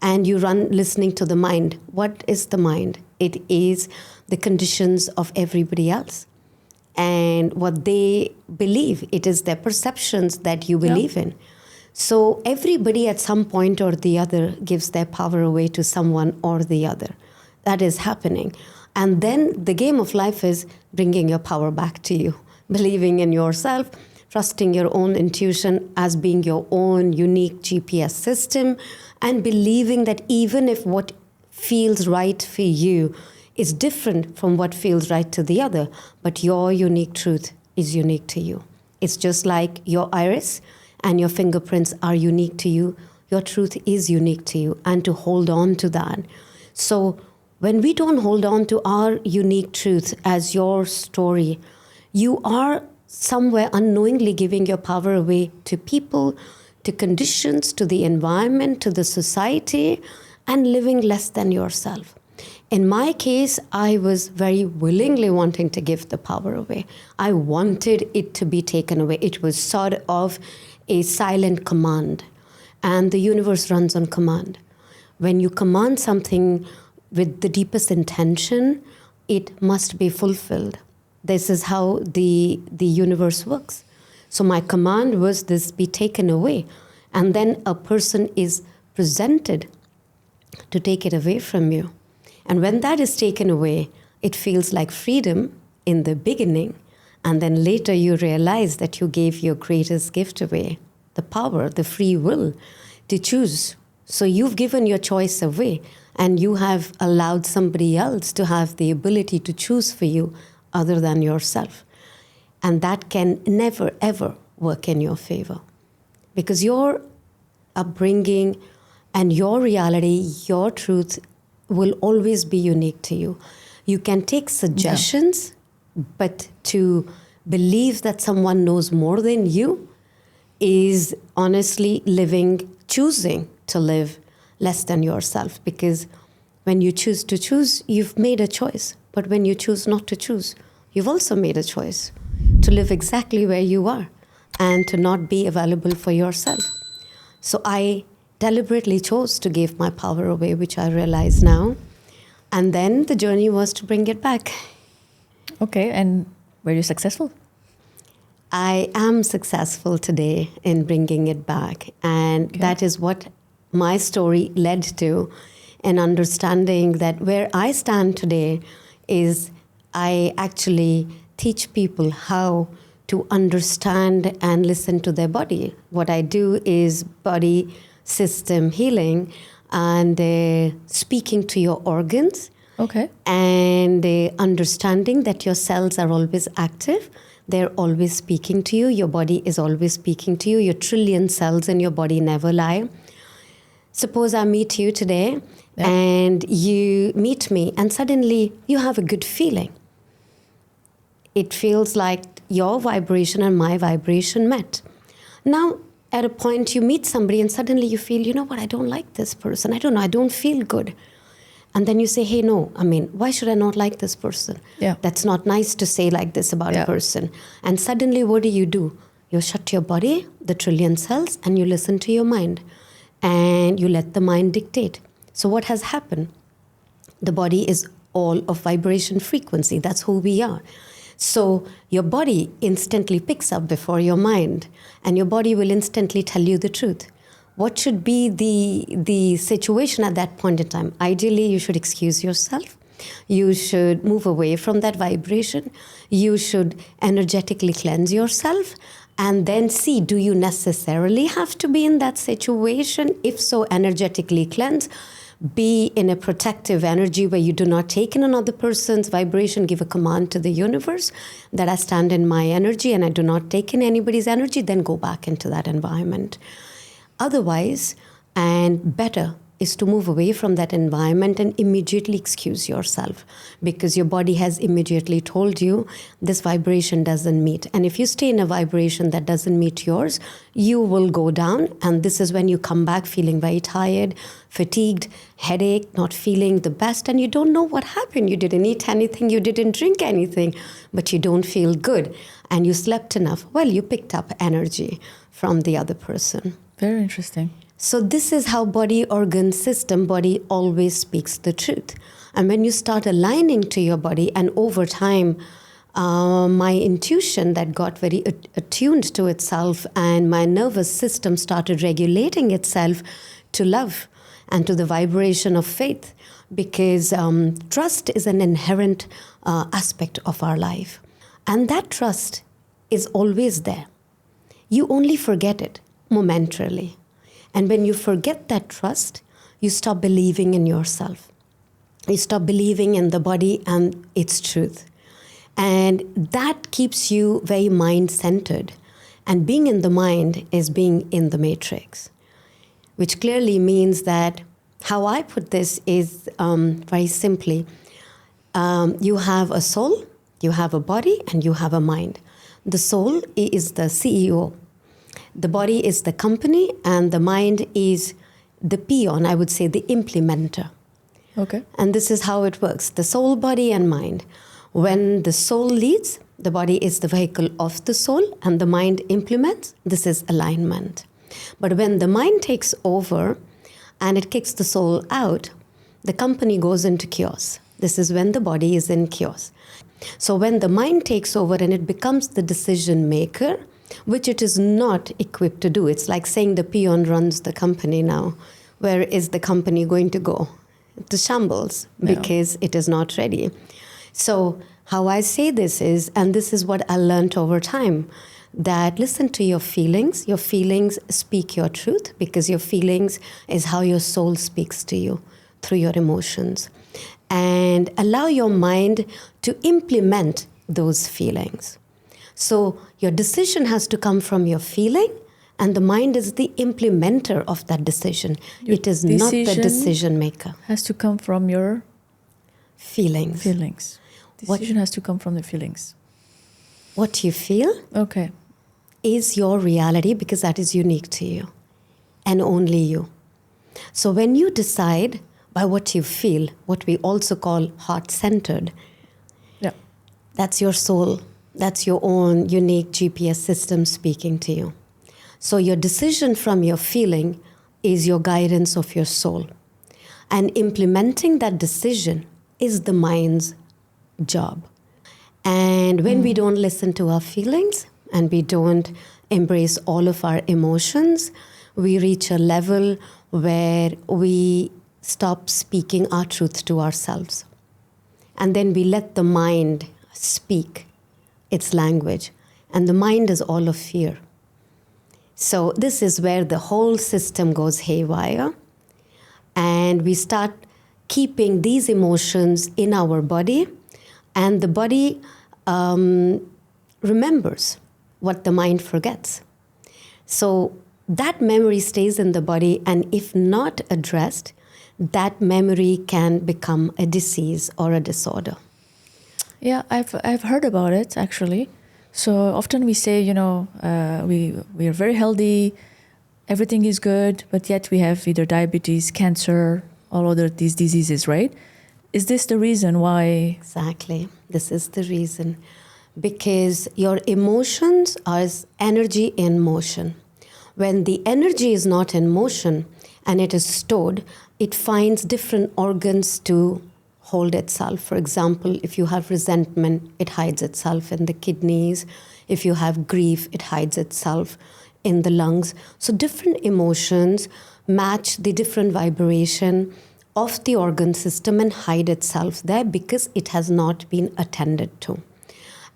and you run listening to the mind. What is the mind? It is the conditions of everybody else and what they believe. It is their perceptions that you believe in. So everybody at some point or the other gives their power away to someone or the other. That is happening. And then the game of life is bringing your power back to you, believing in yourself, trusting your own intuition as being your own unique GPS system, and believing that even if what feels right for you is different from what feels right to the other, but your unique truth is unique to you. It's just like your iris and your fingerprints are unique to you. Your truth is unique to you, and to hold on to that. So when we don't hold on to our unique truth as your story, you are somewhere unknowingly giving your power away to people, to conditions, to the environment, to the society, and living less than yourself. In my case, I was very willingly wanting to give the power away. I wanted it to be taken away. It was sort of a silent command, and the universe runs on command. When you command something with the deepest intention, it must be fulfilled. This is how the universe works. So my command was this be taken away. And then a person is presented to take it away from you. And when that is taken away, it feels like freedom in the beginning. And then later you realize that you gave your greatest gift away, the power, the free will to choose. So you've given your choice away, and you have allowed somebody else to have the ability to choose for you other than yourself. And that can never, ever work in your favor. because your upbringing and your reality, your truth will always be unique to you. You can take suggestions, but to believe that someone knows more than you is honestly choosing to live less than yourself. Because when you choose to choose, you've made a choice. But when you choose not to choose, you've also made a choice to live exactly where you are and to not be available for yourself. So I deliberately chose to give my power away, which I realize now. And then the journey was to bring it back. Okay, and were you successful? I am successful today in bringing it back. And that is what my story led to, in understanding that where I stand today is I actually teach people how to understand and listen to their body. What I do is body system healing and speaking to your organs. Okay. And understanding that your cells are always active. They're always speaking to you. Your body is always speaking to you. Your trillion cells in your body never lie. Suppose I meet you today and you meet me and suddenly you have a good feeling. It feels like your vibration and my vibration met. Now, at a point you meet somebody and suddenly you feel, you know what, I don't like this person. I don't know, I don't feel good. And then you say, hey, no, why should I not like this person? Yeah. That's not nice to say like this about a person. And suddenly what do? You shut your body, the trillion cells, and you listen to your mind. And you let the mind dictate. So what has happened? The body is all of vibration frequency. That's who we are. So your body instantly picks up before your mind, and your body will instantly tell you the truth. What should be the situation at that point in time? Ideally, you should excuse yourself. You should move away from that vibration. You should energetically cleanse yourself and then see, do you necessarily have to be in that situation? If so, energetically cleanse. Be in a protective energy where you do not take in another person's vibration. Give a command to the universe that I stand in my energy and I do not take in anybody's energy. Then go back into that environment. Otherwise, and better, is to move away from that environment and immediately excuse yourself, because your body has immediately told you this vibration doesn't meet. And if you stay in a vibration that doesn't meet yours, you will go down. And this is when you come back feeling very tired, fatigued, headache, not feeling the best. And you don't know what happened. You didn't eat anything, you didn't drink anything, but you don't feel good. And you slept enough. Well, you picked up energy from the other person. Very interesting. So this is how body always speaks the truth. And when you start aligning to your body, and over time, my intuition that got very attuned to itself, and my nervous system started regulating itself to love and to the vibration of faith, because trust is an inherent aspect of our life. And that trust is always there. You only forget it momentarily. And when you forget that trust, you stop believing in yourself. You stop believing in the body and its truth. And that keeps you very mind-centered. And being in the mind is being in the matrix, which clearly means that how I put this is very simply, you have a soul, you have a body, and you have a mind. The soul is the CEO. The body is the company, and the mind is the peon, I would say the implementer. Okay. And this is how it works, the soul, body, and mind. When the soul leads, the body is the vehicle of the soul, and the mind implements. This is alignment. But when the mind takes over and it kicks the soul out, the company goes into chaos. This is when the body is in chaos. So when the mind takes over and it becomes the decision maker, which it is not equipped to do. It's like saying the peon runs the company now. Where is the company going to go? To shambles, because it is not ready. So how I say this is, and this is what I learned over time, that listen to your feelings. Your feelings speak your truth, because your feelings is how your soul speaks to you through your emotions. And allow your mind to implement those feelings. So your decision has to come from your feeling, And the mind is the implementer of that decision. It is not the decision maker. Has to come from your feelings. Decision has to come from the feelings. What you feel is your reality, because that is unique to you and only you. So when you decide by what you feel, what we also call heart-centered, that's your soul. That's your own unique GPS system speaking to you. So your decision from your feeling is your guidance of your soul. And implementing that decision is the mind's job. And when we don't listen to our feelings and we don't embrace all of our emotions, we reach a level where we stop speaking our truth to ourselves. And then we let the mind speak its language. And the mind is all of fear. So this is where the whole system goes haywire. And we start keeping these emotions in our body. And the body remembers what the mind forgets. So that memory stays in the body. And if not addressed, that memory can become a disease or a disorder. Yeah, I've heard about it, actually. So often we say, we are very healthy, everything is good, but yet we have either diabetes, cancer, all other these diseases, right? Is this the reason why? Exactly. This is the reason. Because your emotions are energy in motion. When the energy is not in motion and it is stored, it finds different organs to hold itself. For example, if you have resentment, it hides itself in the kidneys. If you have grief, it hides itself in the lungs. So different emotions match the different vibration of the organ system and hide itself there because it has not been attended to.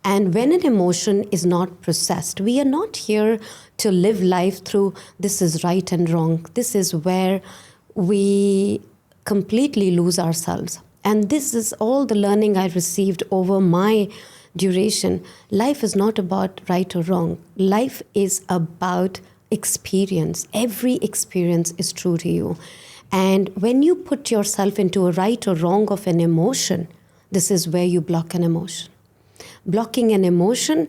And when an emotion is not processed, we are not here to live life through this is right and wrong. This is where we completely lose ourselves. And this is all the learning I received over my duration. Life is not about right or wrong. Life is about experience. Every experience is true to you. And when you put yourself into a right or wrong of an emotion, this is where you block an emotion. Blocking an emotion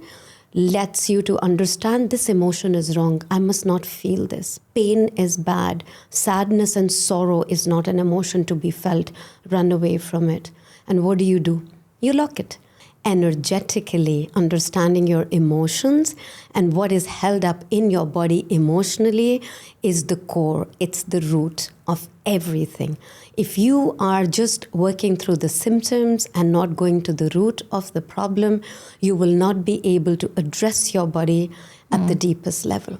lets you to understand this emotion is wrong. I must not feel this. Pain is bad. Sadness and sorrow is not an emotion to be felt. Run away from it. And what do? You lock it. Energetically understanding your emotions and what is held up in your body emotionally is the core. It's the root of everything. If you are just working through the symptoms and not going to the root of the problem, you will not be able to address your body at the deepest level.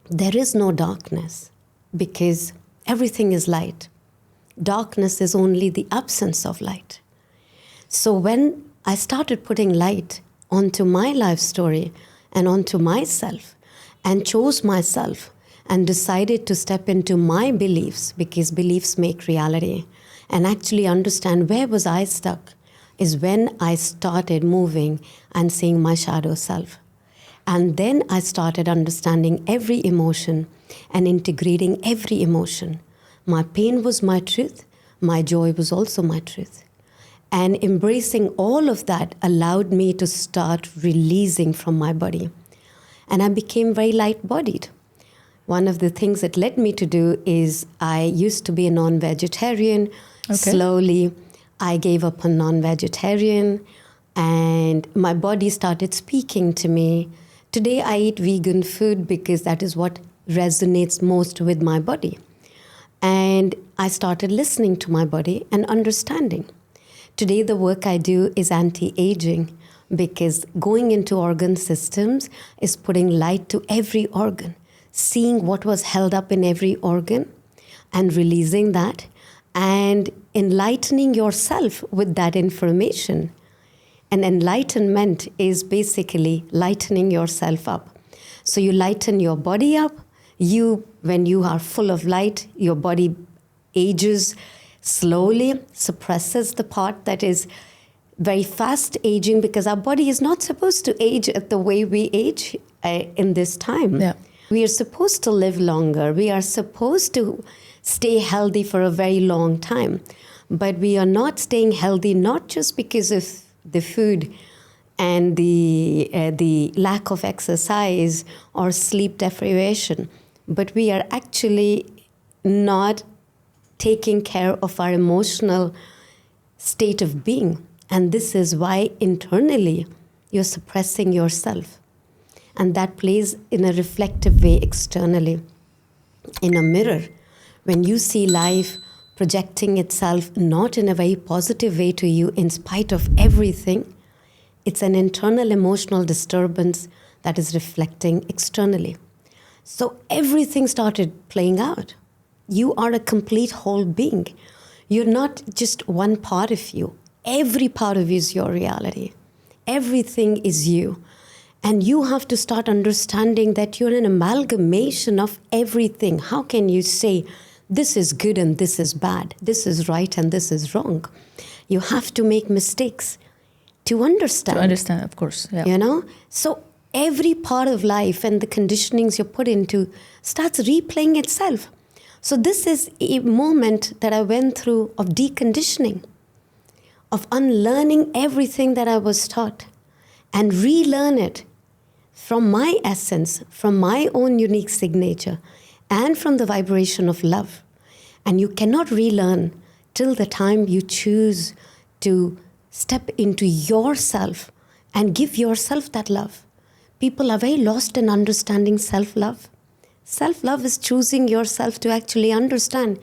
There is no darkness because everything is light. Darkness is only the absence of light. So when I started putting light onto my life story and onto myself and chose myself and decided to step into my beliefs, because beliefs make reality, and actually understand where was I stuck, is when I started moving and seeing my shadow self. And then I started understanding every emotion and integrating every emotion. My pain was my truth. My joy was also my truth. And embracing all of that allowed me to start releasing from my body. And I became very light-bodied. One of the things it led me to do is I used to be a non-vegetarian. Okay. Slowly, I gave up on non-vegetarian, and my body started speaking to me. Today, I eat vegan food because that is what resonates most with my body. And I started listening to my body and understanding. Today, the work I do is anti-aging, because going into organ systems is putting light to every organ, seeing what was held up in every organ and releasing that and enlightening yourself with that information. And enlightenment is basically lightening yourself up. So you lighten your body up. When you are full of light, your body ages slowly, suppresses the part that is very fast aging, because our body is not supposed to age at the way we age in this time. Yeah. We are supposed to live longer. We are supposed to stay healthy for a very long time. But we are not staying healthy not just because of the food and the lack of exercise or sleep deprivation, but we are actually not taking care of our emotional state of being. And this is why internally you're suppressing yourself. And that plays in a reflective way externally. In a mirror, when you see life projecting itself not in a very positive way to you in spite of everything, it's an internal emotional disturbance that is reflecting externally. So everything started playing out. You are a complete whole being. You're not just one part of you. Every part of you is your reality. Everything is you. And you have to start understanding that you're an amalgamation of everything. How can you say, this is good and this is bad, this is right and this is wrong? You have to make mistakes to understand. To understand, of course. Yeah. You know? So every part of life and the conditionings you're put into starts replaying itself. So this is a moment that I went through of deconditioning, of unlearning everything that I was taught and relearn it from my essence, from my own unique signature, and from the vibration of love. And you cannot relearn till the time you choose to step into yourself and give yourself that love. People are very lost in understanding self-love. Self-love is choosing yourself to actually understand.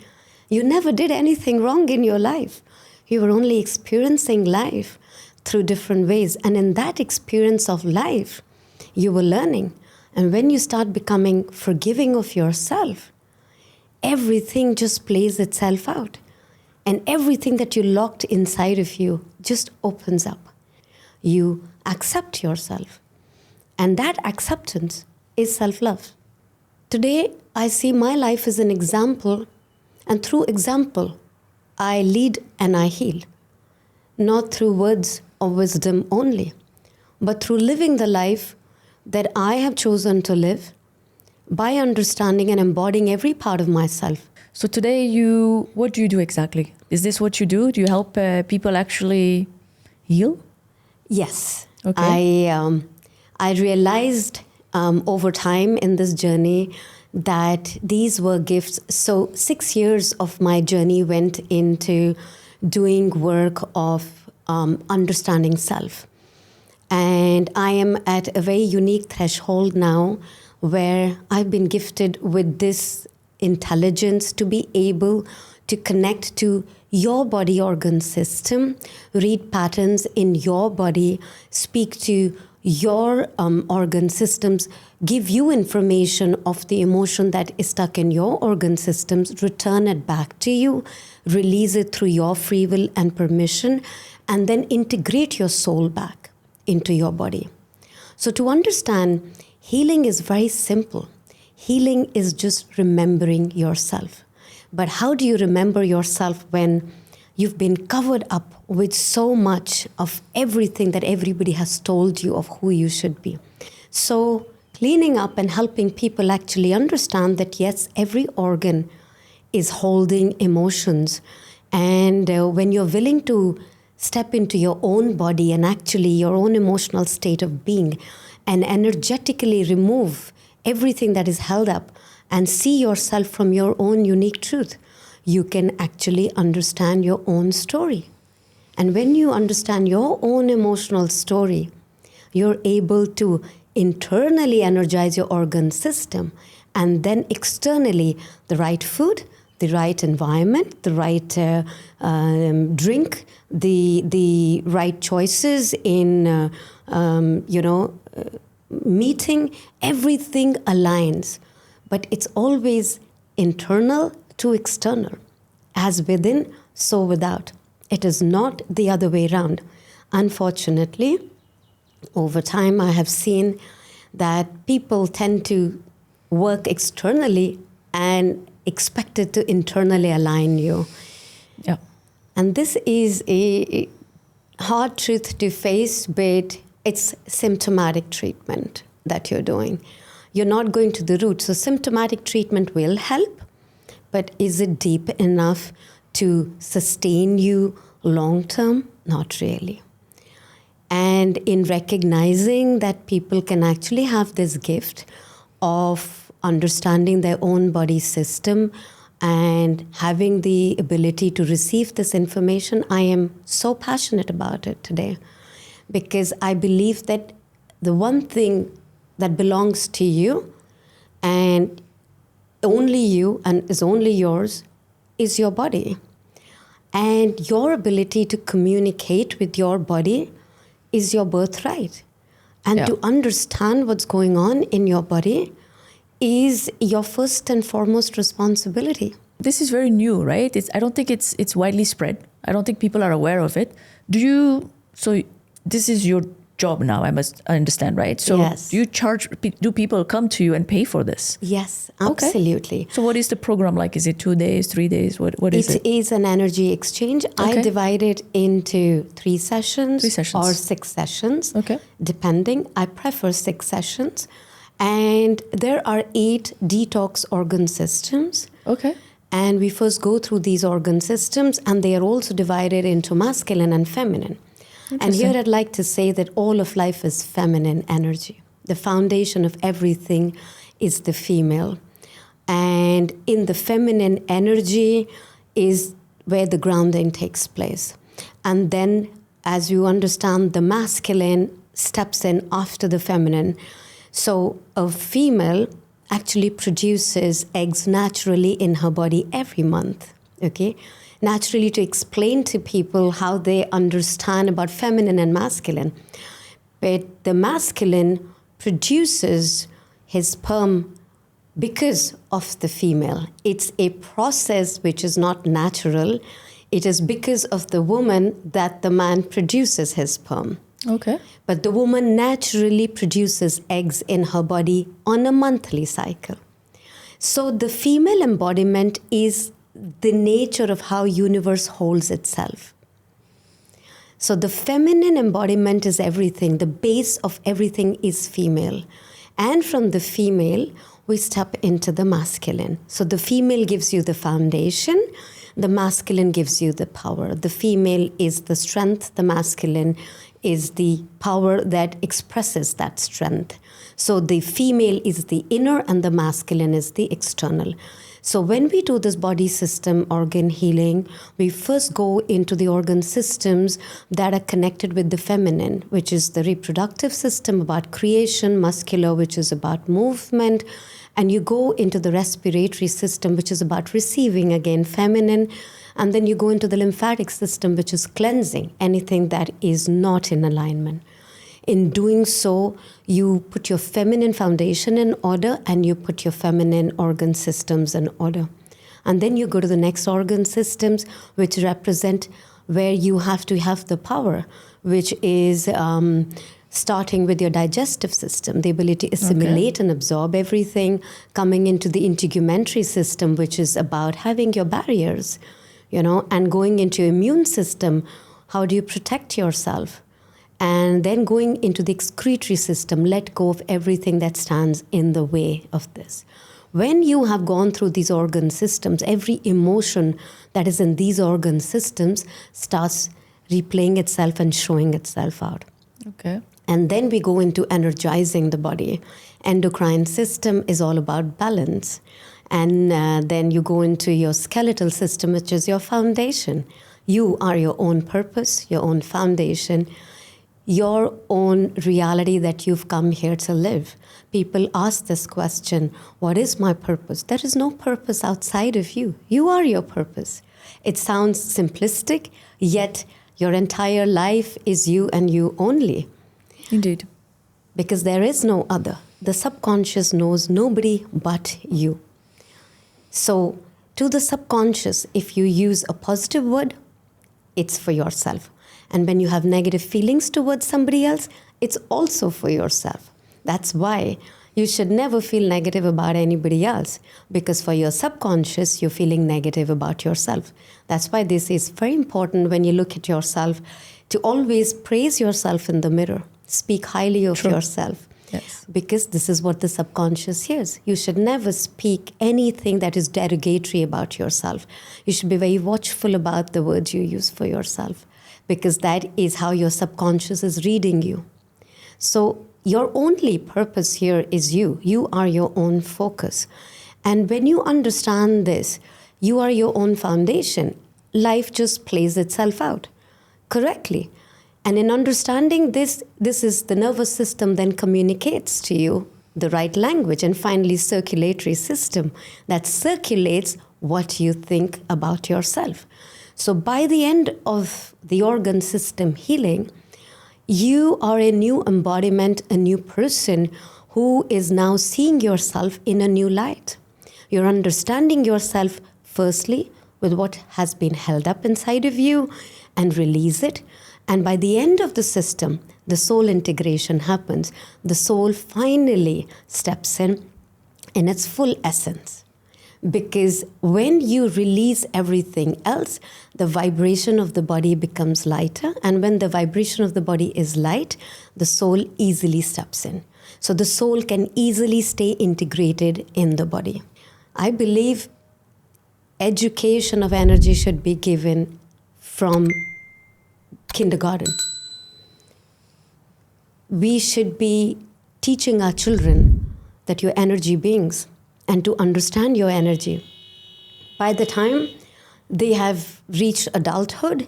You never did anything wrong in your life. You were only experiencing life through different ways. And in that experience of life, you were learning. And when you start becoming forgiving of yourself, everything just plays itself out. And everything that you locked inside of you just opens up. You accept yourself. And that acceptance is self-love. Today, I see my life as an example, and through example, I lead and I heal. Not through words or wisdom only, but through living the life that I have chosen to live by understanding and embodying every part of myself. So today, what do you do exactly? Is this what you do? Do you help people actually heal? Yes. Okay. I realized over time in this journey that these were gifts. So 6 years of my journey went into doing work of understanding self. And I am at a very unique threshold now where I've been gifted with this intelligence to be able to connect to your body organ system, read patterns in your body, speak to your organ systems, give you information of the emotion that is stuck in your organ systems, return it back to you, release it through your free will and permission, and then integrate your soul back into your body. So to understand, healing is very simple. Healing is just remembering yourself. But how do you remember yourself when you've been covered up with so much of everything that everybody has told you of who you should be? So cleaning up and helping people actually understand that yes, every organ is holding emotions. And when you're willing to step into your own body and actually your own emotional state of being and energetically remove everything that is held up and see yourself from your own unique truth, you can actually understand your own story. And when you understand your own emotional story, you're able to internally energize your organ system, and then externally, the right food, the right environment, the right drink, the right choices in, meeting, everything aligns. But it's always internal to external. As within, so without. It is not the other way around. Unfortunately, over time I have seen that people tend to work externally and expect it to internally align you. Yeah. And this is a hard truth to face, but it's symptomatic treatment that you're doing. You're not going to the root. So symptomatic treatment will help, but is it deep enough to sustain you long term? Not really. And in recognizing that people can actually have this gift of understanding their own body system and having the ability to receive this information, I am so passionate about it today, because I believe that the one thing that belongs to you and only you and is only yours is your body. And your ability to communicate with your body is your birthright. And to understand what's going on in your body is your first and foremost responsibility. This is very new, right? I don't think it's widely spread. I don't think people are aware of it. So this is your job now, I understand, right? So yes. do people come to you and pay for this? Yes, absolutely. Okay. So what is the program like? Is it 2 days, 3 days? What is it? It is an energy exchange. Okay. I divide it into 3 sessions. 3 sessions. Or 6 sessions. Okay. Depending. I prefer 6 sessions. And there are 8 detox organ systems. Okay. And we first go through these organ systems, and they are also divided into masculine and feminine. And here I'd like to say that all of life is feminine energy. The foundation of everything is the female. And in the feminine energy is where the grounding takes place. And then, as you understand, the masculine steps in after the feminine. So a female actually produces eggs naturally in her body every month, okay? Naturally, to explain to people how they understand about feminine and masculine. But the masculine produces his sperm because of the female. It's a process which is not natural. It is because of the woman that the man produces his sperm. Okay. But the woman naturally produces eggs in her body on a monthly cycle. So the female embodiment is the nature of how universe holds itself. So the feminine embodiment is everything. The base of everything is female. And from the female, we step into the masculine. So the female gives you the foundation. The masculine gives you the power. The female is the strength. The masculine is the power that expresses that strength. So the female is the inner and the masculine is the external. So when we do this body system organ healing, we first go into the organ systems that are connected with the feminine, which is the reproductive system about creation, muscular, which is about movement, and you go into the respiratory system, which is about receiving, again, feminine, and then you go into the lymphatic system, which is cleansing anything that is not in alignment. In doing so, you put your feminine foundation in order and you put your feminine organ systems in order. And then you go to the next organ systems, which represent where you have to have the power, which is starting with your digestive system, the ability to assimilate and absorb everything, coming into the integumentary system, which is about having your barriers, and going into your immune system. How do you protect yourself? And then going into the excretory system, let go of everything that stands in the way of this. When you have gone through these organ systems, every emotion that is in these organ systems starts replaying itself and showing itself out. Okay. And then we go into energizing the body. Endocrine system is all about balance. And then you go into your skeletal system, which is your foundation. You are your own purpose, your own foundation, your own reality that you've come here to live. People ask this question, what is my purpose? There is no purpose outside of you. You are your purpose. It sounds simplistic, yet your entire life is you and you only. Indeed. Because there is no other. The subconscious knows nobody but you. So to the subconscious, if you use a positive word, it's for yourself. And when you have negative feelings towards somebody else, it's also for yourself. That's why you should never feel negative about anybody else, because for your subconscious, you're feeling negative about yourself. That's why this is very important when you look at yourself, to always praise yourself in the mirror. Speak highly of yourself. Yes. Because this is what the subconscious hears. You should never speak anything that is derogatory about yourself. You should be very watchful about the words you use for yourself, because that is how your subconscious is reading you. So your only purpose here is you. You are your own focus. And when you understand this, you are your own foundation. Life just plays itself out correctly. And in understanding this is the nervous system then communicates to you the right language, and finally circulatory system that circulates what you think about yourself. So by the end of the organ system healing, you are a new embodiment, a new person who is now seeing yourself in a new light. You're understanding yourself firstly with what has been held up inside of you and release it. And by the end of the system, the soul integration happens. The soul finally steps in its full essence. Because when you release everything else, the vibration of the body becomes lighter. And when the vibration of the body is light, the soul easily steps in. So the soul can easily stay integrated in the body. I believe education of energy should be given from kindergarten. We should be teaching our children that you're energy beings and to understand your energy. By the time they have reached adulthood,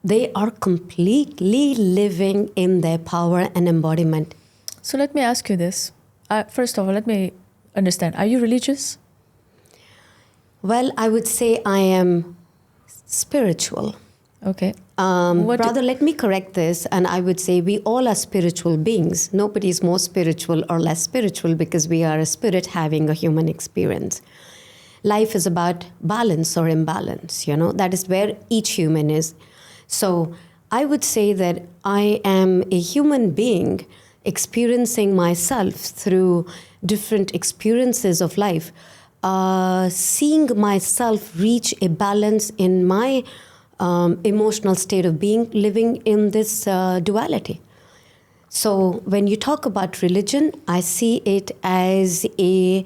they are completely living in their power and embodiment. So let me ask you this. First of all, let me understand. Are you religious? Well, I would say I am spiritual. Okay. Rather, let me correct this, and I would say we all are spiritual beings. Nobody is more spiritual or less spiritual because we are a spirit having a human experience. Life is about balance or imbalance, that is where each human is. So I would say that I am a human being experiencing myself through different experiences of life, seeing myself reach a balance in my emotional state of being, living in this duality. So when you talk about religion, I see it as a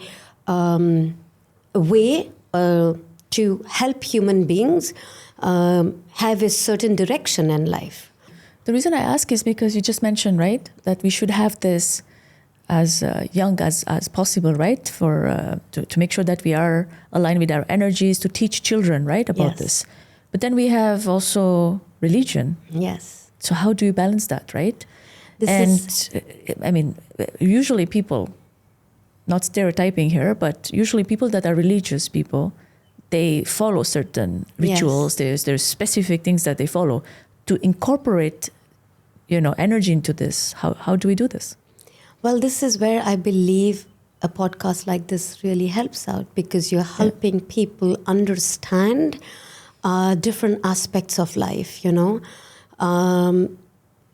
way to help human beings have a certain direction in life. The reason I ask is because you just mentioned, right, that we should have this as young as possible, right, for to make sure that we are aligned with our energies, to teach children, right, about this. But then we have also religion. Yes. So how do you balance that, right? I mean, usually people, not stereotyping here, but usually people that are religious people, they follow certain rituals. Yes. There's specific things that they follow to incorporate, energy into this. How do we do this? Well, this is where I believe a podcast like this really helps out, because you're helping people understand different aspects of life,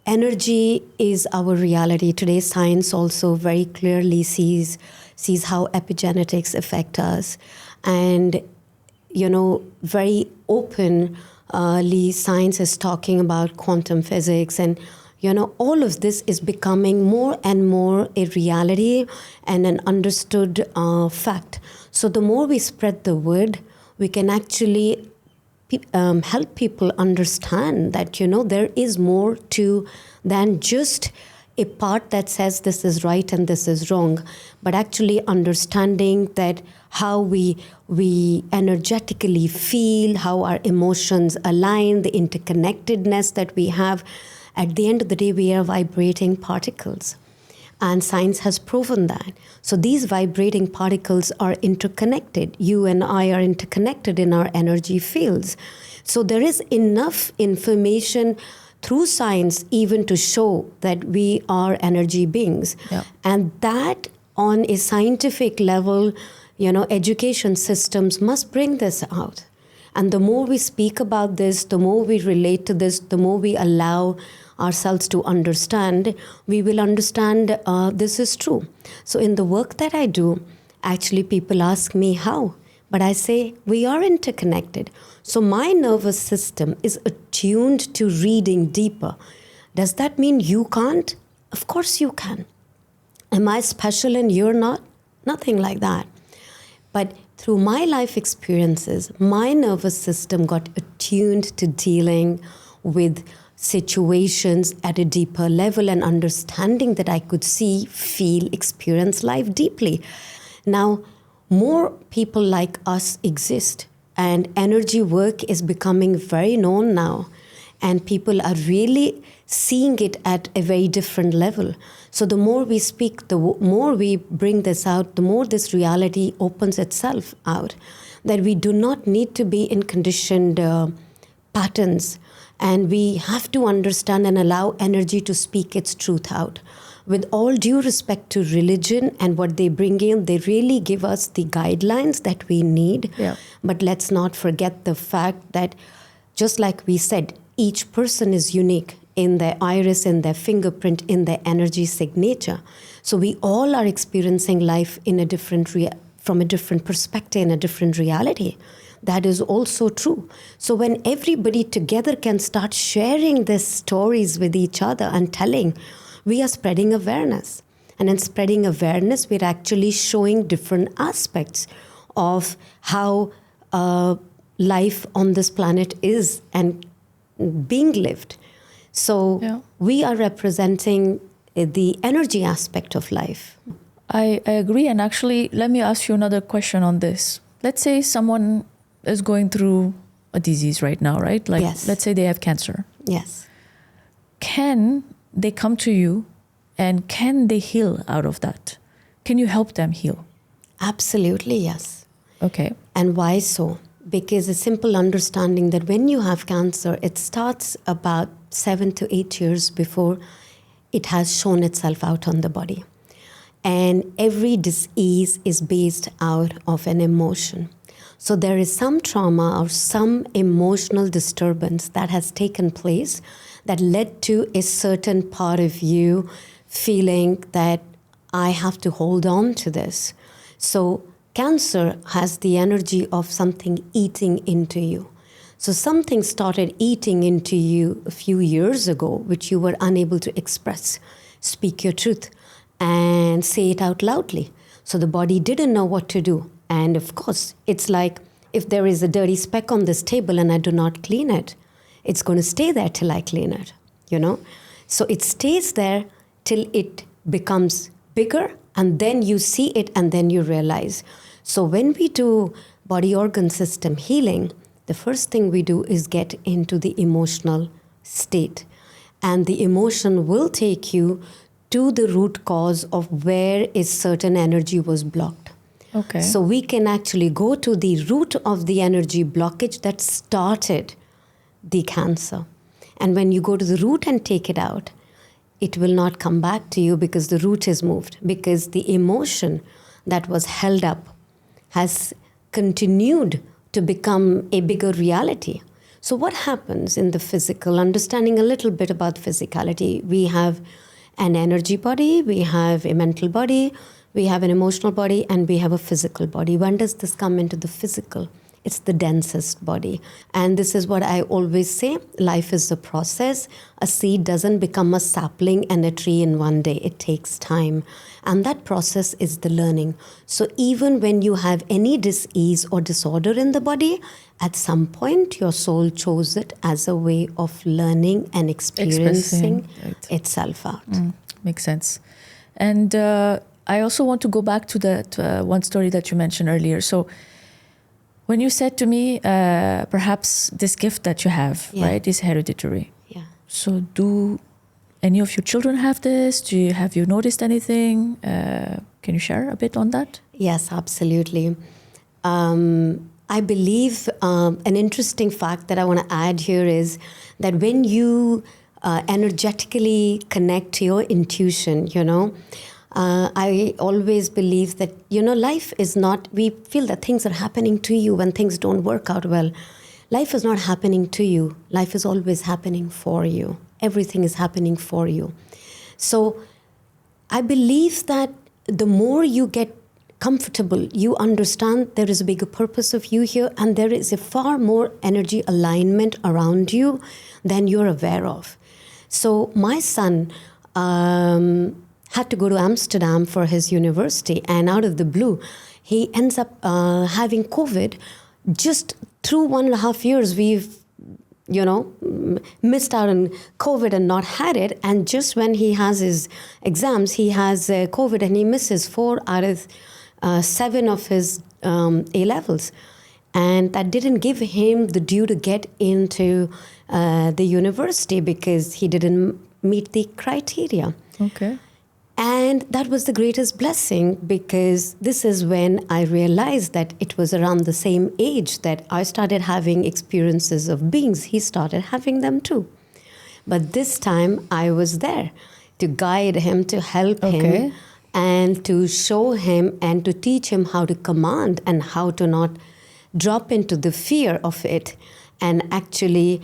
Energy is our reality. Today, science also very clearly sees how epigenetics affect us. And, very openly, science is talking about quantum physics. And, all of this is becoming more and more a reality and an understood fact. So the more we spread the word, we can actually help people understand that, there is more to than just a part that says this is right and this is wrong, but actually understanding that how we energetically feel, how our emotions align, the interconnectedness that we have. At the end of the day, we are vibrating particles. And science has proven that. So these vibrating particles are interconnected. You and I are interconnected in our energy fields. So there is enough information through science even to show that we are energy beings. Yeah. And that on a scientific level, education systems must bring this out. And the more we speak about this, the more we relate to this, the more we allow ourselves to understand, we will understand this is true. So in the work that I do, actually people ask me how, but I say we are interconnected. So my nervous system is attuned to reading deeper. Does that mean you can't? Of course you can. Am I special and you're not? Nothing like that. But through my life experiences, my nervous system got attuned to dealing with situations at a deeper level and understanding that I could see, feel, experience life deeply. Now, more people like us exist, and energy work is becoming very known now, and people are really seeing it at a very different level. So the more we speak, the more we bring this out, the more this reality opens itself out, that we do not need to be in conditioned patterns, and we have to understand and allow energy to speak its truth out. With all due respect to religion and what they bring in, they really give us the guidelines that we need. Yeah. But let's not forget the fact that, just like we said, each person is unique in their iris, in their fingerprint, in their energy signature. So we all are experiencing life in a different from a different perspective, in a different reality. That is also true. So when everybody together can start sharing these stories with each other and telling, we are spreading awareness. And in spreading awareness, we're actually showing different aspects of how life on this planet is and being lived. So we are representing the energy aspect of life. I agree. And actually, let me ask you another question on this. Let's say someone is going through a disease right now, right? Like, yes. Let's say they have cancer. Yes. Can they come to you and can they heal out of that? Can you help them heal? Absolutely, yes. Okay. And why so? Because a simple understanding that when you have cancer, it starts about 7 to 8 years before it has shown itself out on the body. And every disease is based out of an emotion. So there is some trauma or some emotional disturbance that has taken place that led to a certain part of you feeling that I have to hold on to this. So cancer has the energy of something eating into you. So something started eating into you a few years ago, which you were unable to express, speak your truth, and say it out loudly. So the body didn't know what to do. And of course, it's like if there is a dirty speck on this table and I do not clean it, it's going to stay there till I clean it, you know? So it stays there till it becomes bigger, and then you see it and then you realize. So when we do body organ system healing, the first thing we do is get into the emotional state. And the emotion will take you to the root cause of where is certain energy was blocked. Okay. So we can actually go to the root of the energy blockage that started the cancer. And when you go to the root and take it out, it will not come back to you because the root is moved, because the emotion that was held up has continued to become a bigger reality. So what happens in the physical, understanding a little bit about physicality, we have an energy body, we have a mental body, we have an emotional body, and we have a physical body. When does this come into the physical? It's the densest body. And this is what I always say, life is a process. A seed doesn't become a sapling and a tree in one day. It takes time. And that process is the learning. So even when you have any disease or disorder in the body, at some point your soul chose it as a way of learning and experiencing itself out. Makes sense. And I also want to go back to that one story that you mentioned earlier. So when you said to me, perhaps this gift that you have, right, is hereditary. Yeah. So do any of your children have this? Have you noticed anything? Can you share a bit on that? Yes, absolutely. I believe an interesting fact that I want to add here is that when you energetically connect to your intuition, you know, I always believe that, you know, life is not, we feel that things are happening to you when things don't work out well. Life is not happening to you. Life is always happening for you. Everything is happening for you. So I believe that the more you get comfortable, you understand there is a bigger purpose of you here, and there is a far more energy alignment around you than you're aware of. So my son had to go to Amsterdam for his university, and out of the blue, he ends up having COVID. Just through 1.5 years, we've missed out on COVID and not had it. And just when he has his exams, he has COVID and he misses 4 out of 7 of his A-levels. And that didn't give him the due to get into the university because he didn't meet the criteria. Okay. And that was the greatest blessing, because this is when I realized that it was around the same age that I started having experiences of beings. He started having them too. But this time I was there to guide him, to help him, and to show him and to teach him how to command and how to not drop into the fear of it and actually,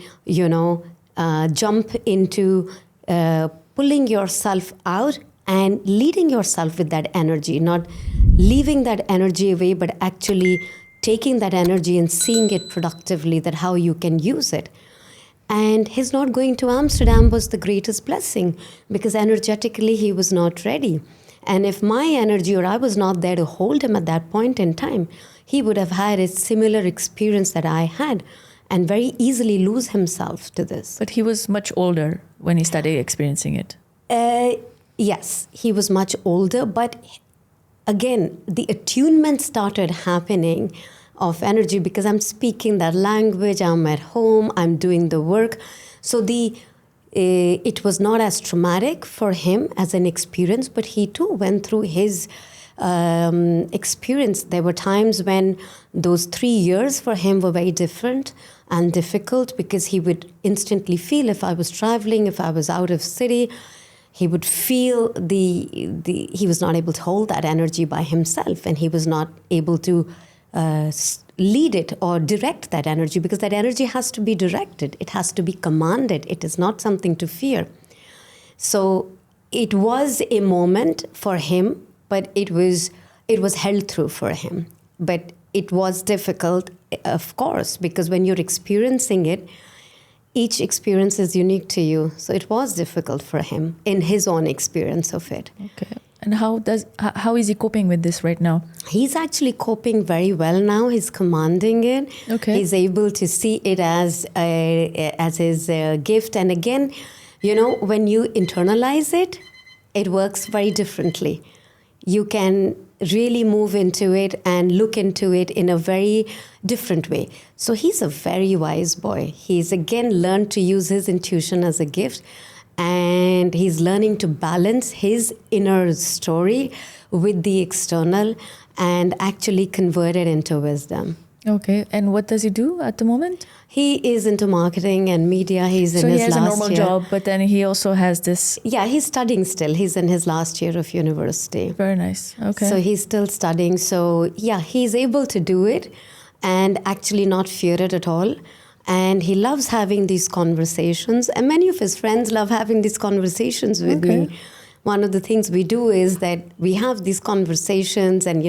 jump into pulling yourself out and leading yourself with that energy, not leaving that energy away, but actually taking that energy and seeing it productively, that how you can use it. And his not going to Amsterdam was the greatest blessing, because energetically he was not ready. And if my energy or I was not there to hold him at that point in time, he would have had a similar experience that I had and very easily lose himself to this. But he was much older when he started experiencing it. Yes, he was much older, but again, the attunement started happening of energy because I'm speaking that language, I'm at home, I'm doing the work. So it was not as traumatic for him as an experience, but he too went through his experience. There were times when those 3 years for him were very different and difficult, because he would instantly feel if I was traveling, if I was out of city, he would feel he was not able to hold that energy by himself, and he was not able to lead it or direct that energy, because that energy has to be directed. It has to be commanded. It is not something to fear. So it was a moment for him, but it was held through for him. But it was difficult, of course, because when you're experiencing it, each experience is unique to you. So it was difficult for him in his own experience of it. Okay. And how is he coping with this right now? He's actually coping very well now. He's commanding it. Okay. He's able to see it as his gift. And again, when you internalize it, it works very differently. You can really move into it and look into it in a very different way. So he's a very wise boy. He's again learned to use his intuition as a gift, and he's learning to balance his inner story with the external and actually convert it into wisdom. Okay. And what does he do at the moment? He is into marketing and media. He's in his last year. So he has a normal job, but then he also has this... Yeah, he's studying still. He's in his last year of university. Very nice. Okay. So he's still studying. So yeah, he's able to do it and actually not fear it at all. And he loves having these conversations. And many of his friends love having these conversations with me. One of the things we do is that we have these conversations, and,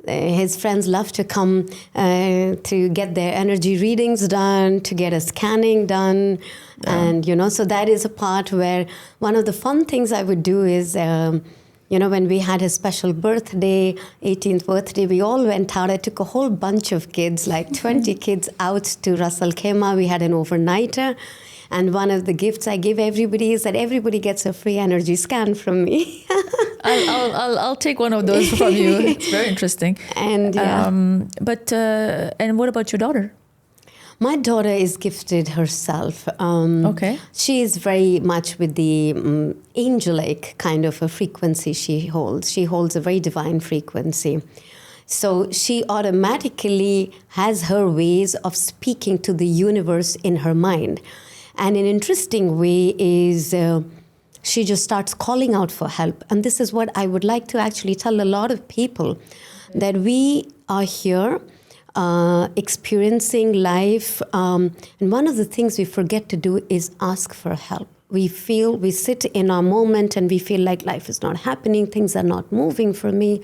his friends love to come to get their energy readings done, to get a scanning done. Yeah. And, so that is a part where one of the fun things I would do is, when we had his special birthday, 18th birthday, we all went out. I took a whole bunch of kids, like 20 kids out to Ras Al Khaimah. We had an overnighter. And one of the gifts I give everybody is that everybody gets a free energy scan from me. I'll take one of those from you. It's very interesting. And yeah. And what about your daughter? My daughter is gifted herself. Okay. She is very much with the angelic kind of a frequency she holds. She holds a very divine frequency. So she automatically has her ways of speaking to the universe in her mind. And an interesting way is she just starts calling out for help. And this is what I would like to actually tell a lot of people, that we are here experiencing life. And one of the things we forget to do is ask for help. We sit in our moment and we feel like life is not happening, things are not moving for me.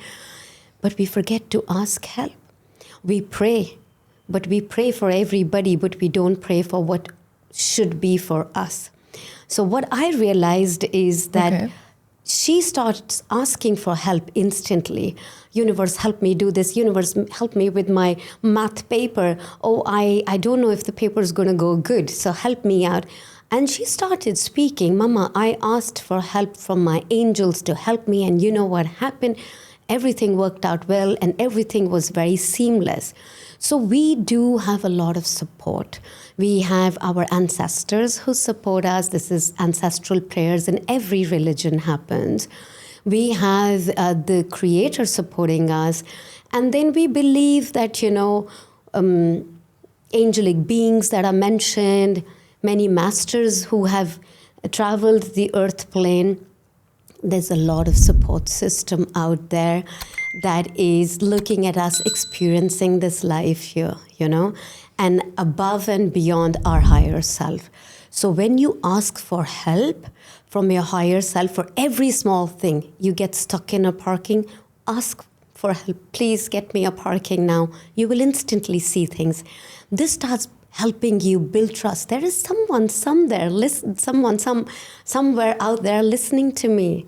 But we forget to ask help. We pray, but we pray for everybody, but we don't pray for what should be for us. So what I realized is that she starts asking for help instantly. Universe, help me do this. Universe, help me with my math paper. Oh, I don't know if the paper is going to go good, so help me out. And she started speaking, Mama, I asked for help from my angels to help me, and you know what happened? Everything worked out well, and everything was very seamless. So we do have a lot of support. We have our ancestors who support us. This is ancestral prayers in every religion happens. We have the Creator supporting us. And then we believe that, angelic beings that are mentioned, many masters who have traveled the earth plane. There's a lot of support system out there that is looking at us experiencing this life here, and above and beyond our higher self. So when you ask for help from your higher self for every small thing, you get stuck in a parking, ask for help. Please get me a parking now. You will instantly see things. This starts helping you build trust. There is someone somewhere out there listening to me.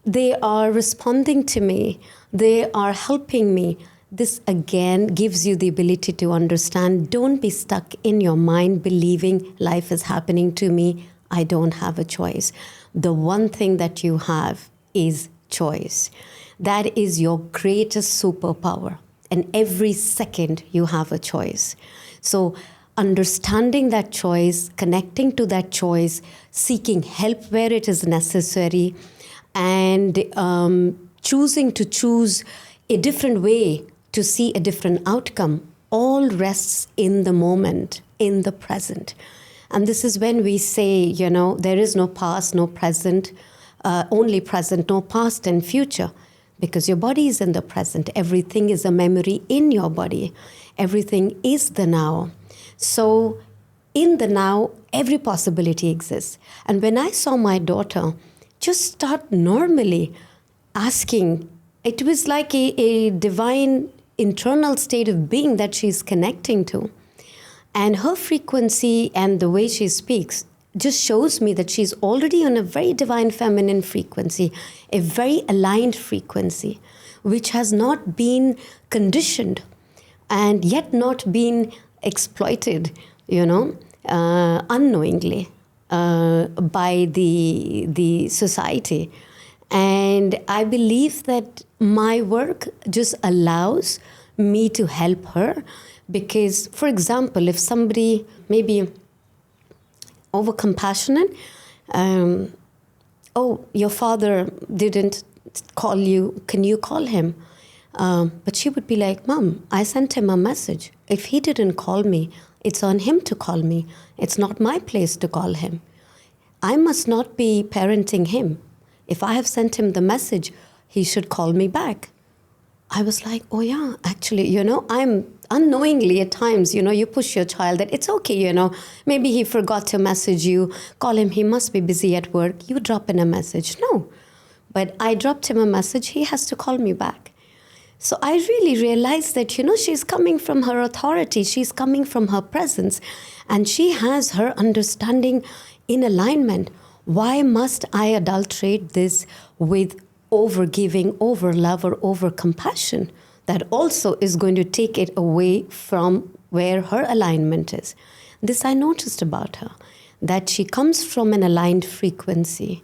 They are responding to me. They are helping me. This again gives you the ability to understand. Don't be stuck in your mind believing life is happening to me. I don't have a choice. The one thing that you have is choice. That is your greatest superpower. And every second you have a choice. So understanding that choice, connecting to that choice, seeking help where it is necessary, and choosing to choose a different way to see a different outcome, all rests in the moment, in the present. And this is when we say, there is no past, no present, only present, no past and future, because your body is in the present. Everything is a memory in your body. Everything is the now. So in the now, every possibility exists. And when I saw my daughter just start normally asking, it was like a divine internal state of being that she's connecting to. And her frequency and the way she speaks just shows me that she's already on a very divine feminine frequency, a very aligned frequency, which has not been conditioned and yet not been exploited, unknowingly by the society. And I believe that my work just allows me to help her because, for example, if somebody maybe over compassionate, your father didn't call you, can you call him? But she would be like, Mom, I sent him a message. If he didn't call me, it's on him to call me. It's not my place to call him. I must not be parenting him. If I have sent him the message, he should call me back. I was like, oh yeah, actually, I'm unknowingly at times, you push your child that it's okay, maybe he forgot to message you, call him, he must be busy at work, you drop in a message. No, but I dropped him a message, he has to call me back. So I really realized that, she's coming from her authority, she's coming from her presence, and she has her understanding in alignment. Why must I adulterate this with over-giving, over-love, or over-compassion? That also is going to take it away from where her alignment is. This I noticed about her, that she comes from an aligned frequency.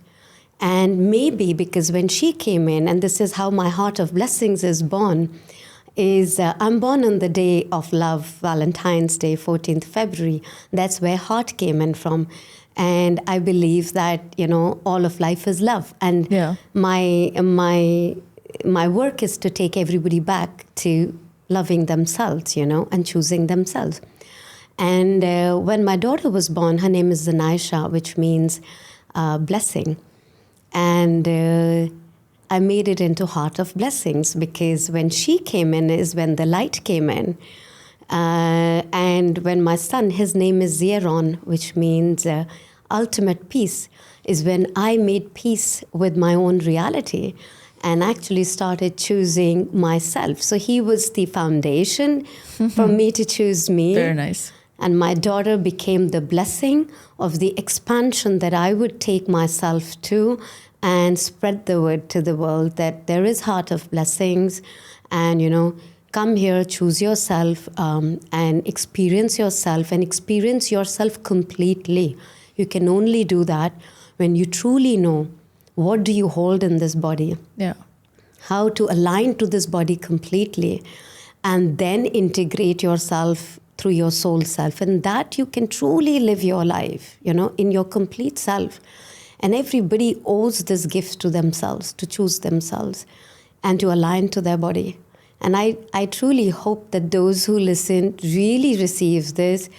And maybe because when she came in, and this is how my Heart of Blessings is born, I'm born on the day of love, Valentine's Day, 14th February. That's where heart came in from. And I believe that, all of life is love. And my work is to take everybody back to loving themselves, and choosing themselves. And when my daughter was born, her name is Zanaisha, which means blessing. And I made it into Heart of Blessings because when she came in is when the light came in. And when my son, his name is Zeron, which means ultimate peace, is when I made peace with my own reality and actually started choosing myself. So he was the foundation for me to choose me. Very nice. And my daughter became the blessing of the expansion that I would take myself to and spread the word to the world that there is heart of blessings, and come here, choose yourself, and experience yourself completely. You can only do that when you truly know what do you hold in this body, how to align to this body completely, and then integrate yourself through your soul self, and that you can truly live your life, in your complete self. And everybody owes this gift to themselves, to choose themselves and to align to their body. And I truly hope that those who listen really receive this.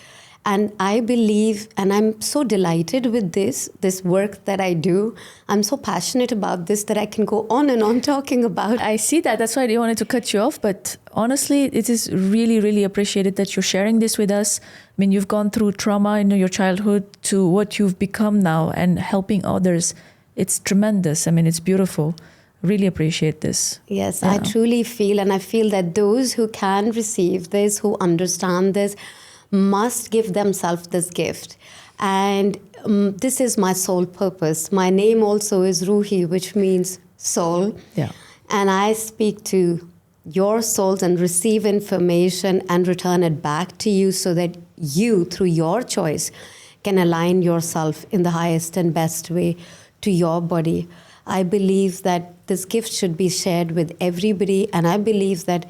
And I believe, and I'm so delighted with this work that I do. I'm so passionate about this that I can go on and on talking about. I see that. That's why I didn't want to cut you off. But honestly, it is really, really appreciated that you're sharing this with us. I mean, you've gone through trauma in your childhood to what you've become now and helping others. It's tremendous. I mean, it's beautiful. Really appreciate this. Yes, I truly feel, and I feel that those who can receive this, who understand this, must give themselves this gift. And this is my soul purpose. My name also is Ruhi, which means soul. Yeah. And I speak to your souls and receive information and return it back to you so that you, through your choice, can align yourself in the highest and best way to your body. I believe that this gift should be shared with everybody, and I believe that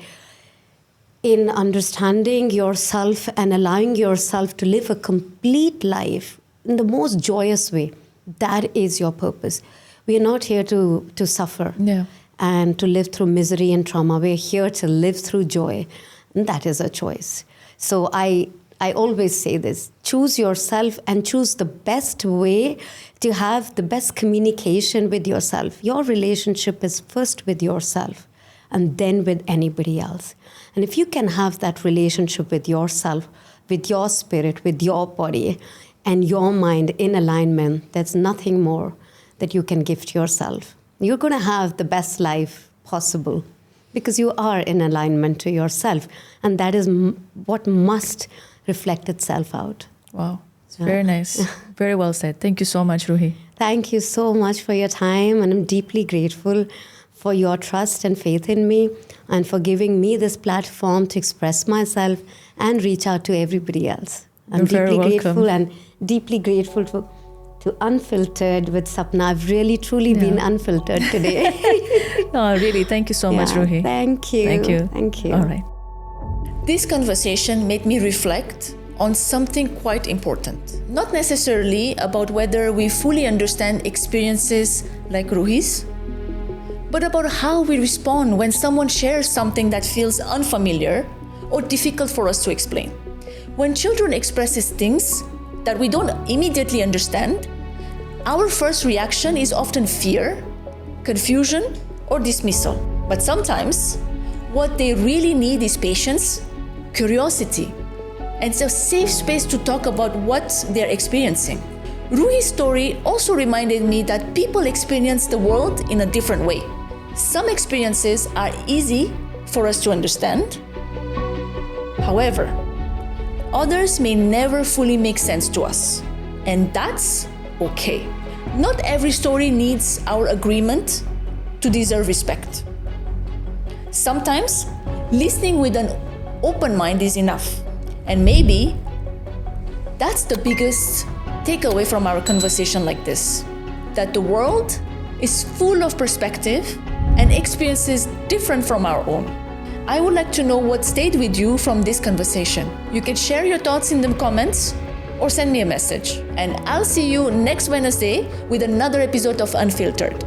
in understanding yourself and allowing yourself to live a complete life in the most joyous way, that is your purpose. We are not here to suffer and to live through misery and trauma. We're here to live through joy, and that is a choice. So I always say this: choose yourself and choose the best way to have the best communication with yourself. Your relationship is first with yourself and then with anybody else. And if you can have that relationship with yourself, with your spirit, with your body, and your mind in alignment, there's nothing more that you can give to yourself. You're going to have the best life possible because you are in alignment to yourself. And that is what must reflect itself out. Wow. It's very nice. Very well said. Thank you so much, Ruhi. Thank you so much for your time. And I'm deeply grateful for your trust and faith in me, and for giving me this platform to express myself and reach out to everybody else. I'm deeply grateful, and deeply grateful to Unfiltered with Sapna. I've really, truly been unfiltered today. No, really, thank you so much, Ruhi. Thank you. Thank you. Thank you. All right. This conversation made me reflect on something quite important. Not necessarily about whether we fully understand experiences like Ruhi's, but about how we respond when someone shares something that feels unfamiliar or difficult for us to explain. When children expresses things that we don't immediately understand, our first reaction is often fear, confusion, or dismissal. But sometimes, what they really need is patience, curiosity, and it's a safe space to talk about what they're experiencing. Ruhi's story also reminded me that people experience the world in a different way. Some experiences are easy for us to understand. However, others may never fully make sense to us, and that's okay. Not every story needs our agreement to deserve respect. Sometimes, listening with an open mind is enough, and maybe that's the biggest takeaway from our conversation like this, that the world is full of perspective and experiences different from our own. I would like to know what stayed with you from this conversation. You can share your thoughts in the comments or send me a message. And I'll see you next Wednesday with another episode of Unfiltered.